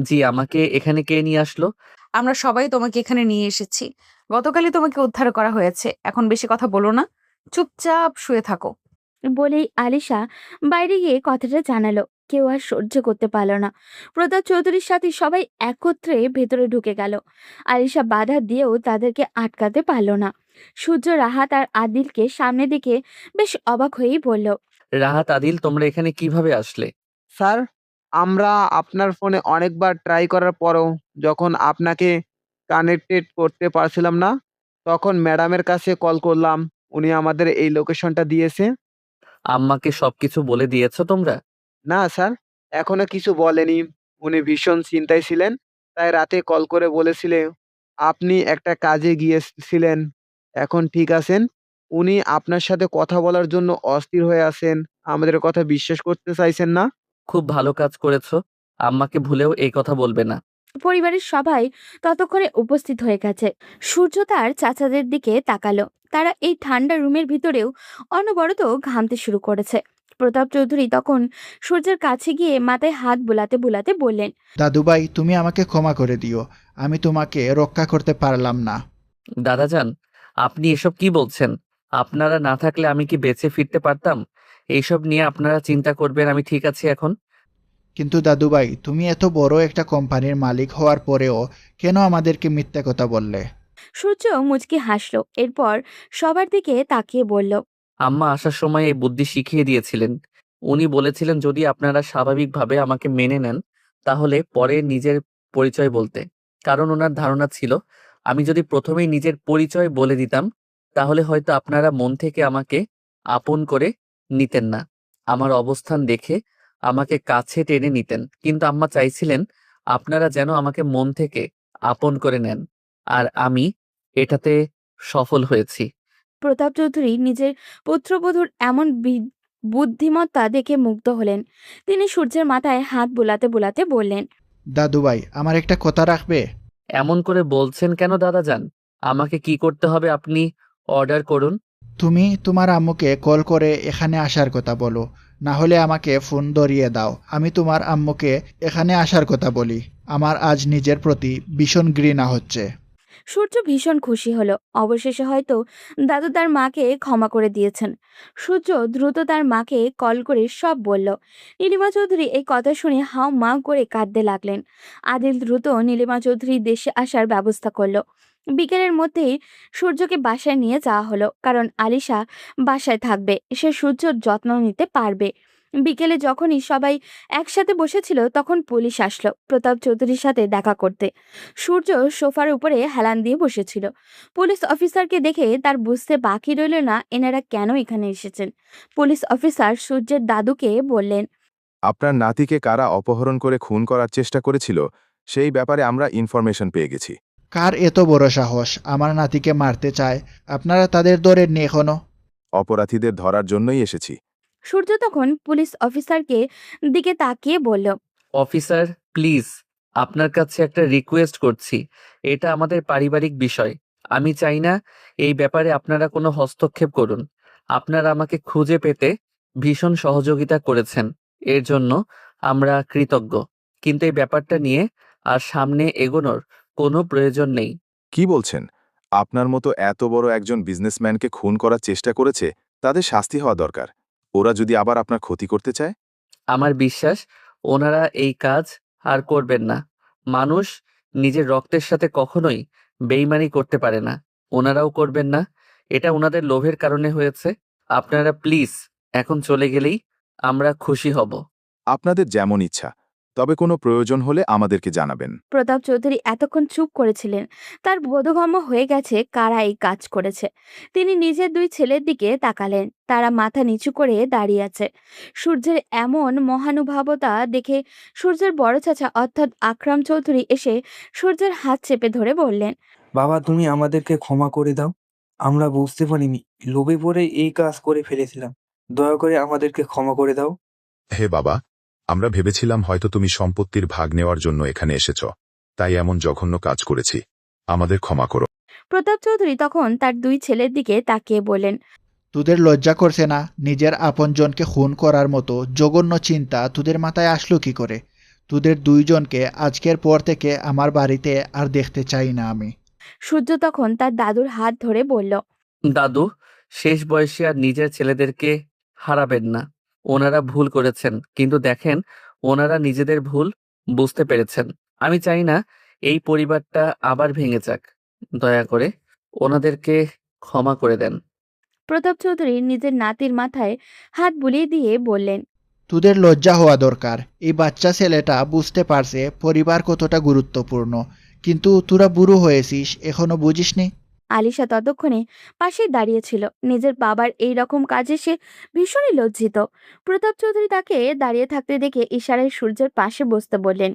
জি, আমাকে এখানে কে নিয়ে আসলো? আমরা সবাই তোমাকে এখানে নিয়ে এসেছি। গতকালই তোমাকে উদ্ধার করা হয়েছে। এখন বেশি কথা বলো না, চুপচাপ শুয়ে থাকো। বলেই আলিশা বাইরে গিয়ে কথাটা জানালো। কেউ আর সহ্য করতে পারল না। প্রতাপ চৌধুরীর সাথে সবাই একত্রে ভেতরে ঢুকে গেল। আলিশা বাধা দিয়েও তাদেরকে আটকাতে পারল না। সূর্য, রাহাত আর আদিলকে সামনে দিকে বেশ অবাক হয়েই বলল, রাহাত, আদিল, তোমরা এখানে কিভাবে আসলে? স্যার, আমরা আপনার ফোনে অনেকবার ট্রাই করার পরও যখন আপনাকে কানেক্টেড করতে পারছিলাম না, তখন ম্যাডামের কাছে কল করলাম। উনি আমাদের এই লোকেশনটা দিয়েছে। আম্মাকে সবকিছু বলে দিয়েছো তোমরা? না স্যার, এখনো কিছু বলেনি। উনি ভীষণ চিন্তায় ছিলেন, তাই রাতে কল করে বলেছিলেন আপনি একটা কাজে গিয়েছিলেন। এখন ঠিক আছেন। উনি আপনার সাথে কথা বলার জন্য অস্থির হয়ে আছেন। আমাদের কথা বিশ্বাস করতে চাইছেন না। খুব ভালো কাজ করেছো। আম্মাকে ভুলেও এই কথা বলবে না। পরিবারের সবাই ততক্ষণে উপস্থিত হয়ে গেছে। সূর্য তার চাচাদের দিকে তাকালো। তারা এই ঠান্ডা রুমের ভিতরেও অনবরত ঘামতে শুরু করেছে। প্রতাপ চৌধুরী তখন সূর্যের কাছে গিয়ে মাথায় হাত বুলাতে বুলাতে বললেন, দাদুভাই, তুমি আমাকে ক্ষমা করে দিও। আমি তোমাকে রক্ষা করতে পারলাম না। দাদাজান, আপনি এসব কি বলছেন? আপনারা না থাকলে আমি কি বেঁচে ফিরতে পারতাম? এইসব নিয়ে আপনারা চিন্তা করবেন, আমি ঠিক আছি এখন। কিন্তু দাদুভাই, তুমি এত বড় একটা কোম্পানির মালিক হওয়ার পরেও কেন আমাদেরকে মিথ্যা কথা বললে? সূর্য মুচকি হাসলো। এরপর সবার দিকে তাকিয়ে বলল, আম্মা আসার সময় এই বুদ্ধি শিখিয়ে দিয়েছিলেন। উনি বলেছিলেন যদি আপনারা স্বাভাবিকভাবে আমাকে মেনে নেন তাহলে পরে নিজের পরিচয় বলতে। কারণ ওনার ধারণা ছিল আমি যদি প্রথমেই নিজের পরিচয় বলে দিতাম তাহলে হয়তো আপনারা মন থেকে আমাকে আপন করে নিতেন না। আমার অবস্থান দেখে আমাকে কাছে টেনে নিতেন। কিন্তু আম্মা চাইছিলেন আপনারা যেন আমাকে মন থেকে আপন করে নেন। আর আমি এটাতে সফল হয়েছি। প্রতাপ চৌধুরী নিজের পুত্রবধূর এমন বুদ্ধিমত্তা দেখে মুগ্ধ হলেন। তিনি সূর্যের মাথায় হাত বুলাতে বুলাতে বললেন, দাদুভাই, আমার একটা কথা রাখবে? এমন করে বলছেন কেন দাদাজান? আমাকে কি করতে হবে আপনি অর্ডার করুন। তুমি তোমার আম্মুকে কল করে এখানে আসার কথা বলো, না হলে আমাকে ফোন ধরিয়ে দাও। আমি তোমার আম্মুকে এখানে আসার কথা বলি। আমার আজ নিজের প্রতি ভীষণ ঘৃণা হচ্ছে। সূর্য ভীষণ খুশি হলো। অবশেষে হয়তো দাদু তার মাকে ক্ষমা করে দিয়েছেন। সূর্য দ্রুত তার মাকে কল করে সব বলল। নীলিমা চৌধুরী এই কথা শুনে হাও মা করে কাঁদতে লাগলেন। আদিল দ্রুত নীলিমা চৌধুরী দেশে আসার ব্যবস্থা করলো। বিকেলের মধ্যেই সূর্যকে বাসায় নিয়ে যাওয়া হলো, কারণ আলিশা বাসায় থাকবে, সে সূর্যর যত্ন নিতে পারবে। বিকেলে যখনই সবাই একসাথে বসেছিল তখন পুলিশ আসলো প্রতাপ চৌধুরীর সাথে দেখা করতে। সূর্য সোফার উপরে হেলান দিয়ে বসেছিল। পুলিশ অফিসারকে দেখে তার বুঝতে বাকি রইল না এনারা কেন এখানে এসেছেন। পুলিশ অফিসার সূর্যের দাদুকে বললেন, আপনার নাতিকে কারা অপহরণ করে খুন করার চেষ্টা করেছিল সেই ব্যাপারে আমরা ইনফরমেশন পেয়ে গেছি। কার এত বড় সাহস আমার নাতিকে মারতে চায়? আপনারা তাদের ধরেননি এখনো? অপরাধীদের ধরার জন্যই এসেছি। সূর্য তখন পুলিশ অফিসারকে দিকে তাকিয়ে বলল, অফিসার, প্লিজ আপনার কাছে একটা রিকোয়েস্ট করছি। এটা আমাদের পারিবারিক বিষয়। আমি চাই না এই ব্যাপারে আপনারা কোনো হস্তক্ষেপ করুন। আপনারা আমাকে খুঁজে পেতে ভীষণ সহযোগিতা করেছেন, এর জন্য আমরা কৃতজ্ঞ। কিন্তু এই ব্যাপারটা নিয়ে আর সামনে এগোনোর কোনো প্রয়োজন নেই। কি বলছেন? আপনার মতো এত বড় একজন বিজনেসম্যানকে খুন করার চেষ্টা করেছে, তাদের শাস্তি হওয়া দরকার। ওরা যদি আবার আপনার ক্ষতি করতে চায়? আমার বিশ্বাস ওনারা এই কাজ আর করবেন না। মানুষ নিজের রক্তের সাথে কখনোই বেইমানি করতে পারে না। ওনারাও করবেন না। এটা ওনাদের লোভের কারণে হয়েছে। আপনারা প্লিজ এখন চলে গেলেই আমরা খুশি হব। আপনাদের যেমন ইচ্ছা, তবে কোনো প্রয়োজন হলে আমাদেরকে জানাবেন। প্রতাপ চৌধুরী এতক্ষণ চুপ করেছিলেন। তার বোধগম্য হয়ে গেছে কারা এই কাজ করেছে। তিনি নিজের দুই ছেলের দিকে তাকালেন। তারা মাথা নিচু করে দাঁড়িয়ে আছে। সূর্যের এমন মহানুভবতা দেখে সূর্যের বড় চাচা অর্থাৎ আকরাম চৌধুরী এসে সূর্যের হাত চেপে ধরে বললেন, বাবা, তুমি আমাদেরকে ক্ষমা করে দাও। আমরা বুঝতে পারিনি, লোভে পড়ে এই কাজ করে ফেলেছিলাম। দয়া করে আমাদেরকে ক্ষমা করে দাও। হে বাবা, আমরা ভেবেছিলাম হয়তো তুমি সম্পত্তির ভাগ নেওয়ার জন্য এখানে এসেছ, তাই এমন জঘন্য কাজ করেছি। আমাদের ক্ষমা করো। প্রতাপ চৌধুরী তখন তার দুই ছেলের দিকে তাকিয়ে বললেন, তোদের লজ্জা করছে না? নিজের আপনজনকে খুন করার মতো জঘন্য চিন্তা তোদের মাথায় আসলো কি করে? তোদের দুইজনকে আজকের পর থেকে আমার বাড়িতে আর দেখতে চাই না আমি। সূর্য তখন তার দাদুর হাত ধরে বলল, দাদু, শেষ বয়সে আর নিজের ছেলেদেরকে হারাবেন না। ওনারা ভুল করেছেন, কিন্তু দেখেন ওনারা নিজেদের ভুল বুঝতে পেরেছেন। আমি চাই না এই পরিবারটা আবার ভেঙে যাক। দয়া করে ওনাদেরকে ক্ষমা করে দেন। প্রতাপ চৌধুরী নিজের নাতির মাথায় হাত বুলিয়ে দিয়ে বললেন, তোদের লজ্জা হওয়া দরকার। এই বাচ্চা ছেলেটা বুঝতে পারছে পরিবার কতটা গুরুত্বপূর্ণ, কিন্তু তোরা বুড়ো হয়েছিস, এখনো বুঝিসনি? আলিশা ততক্ষণে পাশে দাঁড়িয়েছিল। নিজের বাবার এই রকম কাজে সে ভীষণই লজ্জিত। প্রতাপ চৌধুরী তাকে দাঁড়িয়ে থাকতে দেখে ইশারায় সূর্যের পাশে বসতে বললেন।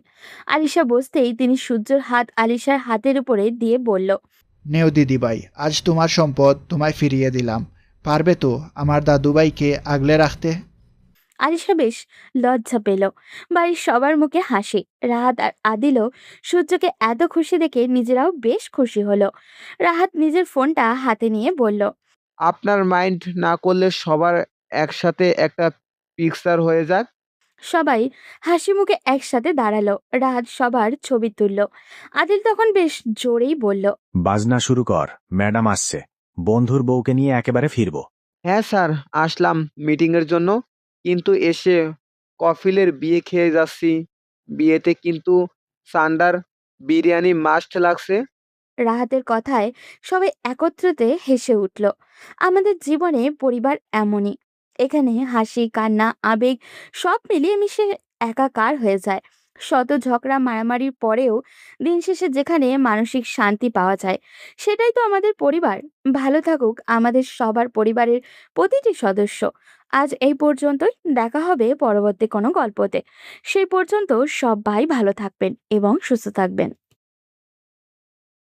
আলিশা বসতেই তিনি সূর্যের হাত আলিশার হাতের উপরে দিয়ে বলল, নেও দিদিভাই, আজ তোমার সম্পদ তোমায় ফিরিয়ে দিলাম। পারবে তো আমার দাদুভাইকে আগলে রাখতে? আলিশা বেশ লজ্জা পেল। বাড়ির সবার মুখে হাসি। রাহাত আর আদিলও সূর্যকে এত খুশি দেখে নিজেরাও বেশ খুশি হলো। রাহাত নিজের ফোনটা হাতে নিয়ে বলল, আপনার মাইন্ড না করলে সবার একসাথে একটা পিকচার হয়ে যাক। সবাই হাসি মুখে একসাথে দাঁড়ালো। রাহাত সবার ছবি তুলল। আদিল তখন বেশ জোরেই বলল, বাজনা শুরু কর, ম্যাডাম আসছে। বন্ধুর বউকে নিয়ে একেবারে ফিরবো। হ্যাঁ স্যার, আসলাম মিটিংয়ের জন্য, কিন্তু এসে কফিলের বিয়ে খেয়ে যাচ্ছি। বিয়েতে কিন্তু সান্ডার বিরিয়ানি মাস্ট লাগছে। রাহাতের কথায় সবাই একত্রিতে হেসে উঠল। আমাদের জীবনে পরিবার এমনই। এখানে হাসি, কান্না, আবেগ সব মিলিয়ে মিশে একাকার হয়ে যায়। শত ঝগড়া মারামারির পরেও দিন শেষে যেখানে মানসিক শান্তি পাওয়া যায়, সেটাই তো আমাদের পরিবার। ভালো থাকুক আমাদের সবার পরিবারের প্রতিটি সদস্য। আজ এই পর্যন্তই। দেখা হবে পরবর্তী কোনো গল্পতে। সেই পর্যন্ত সবাই ভালো থাকবেন এবং সুস্থ থাকবেন।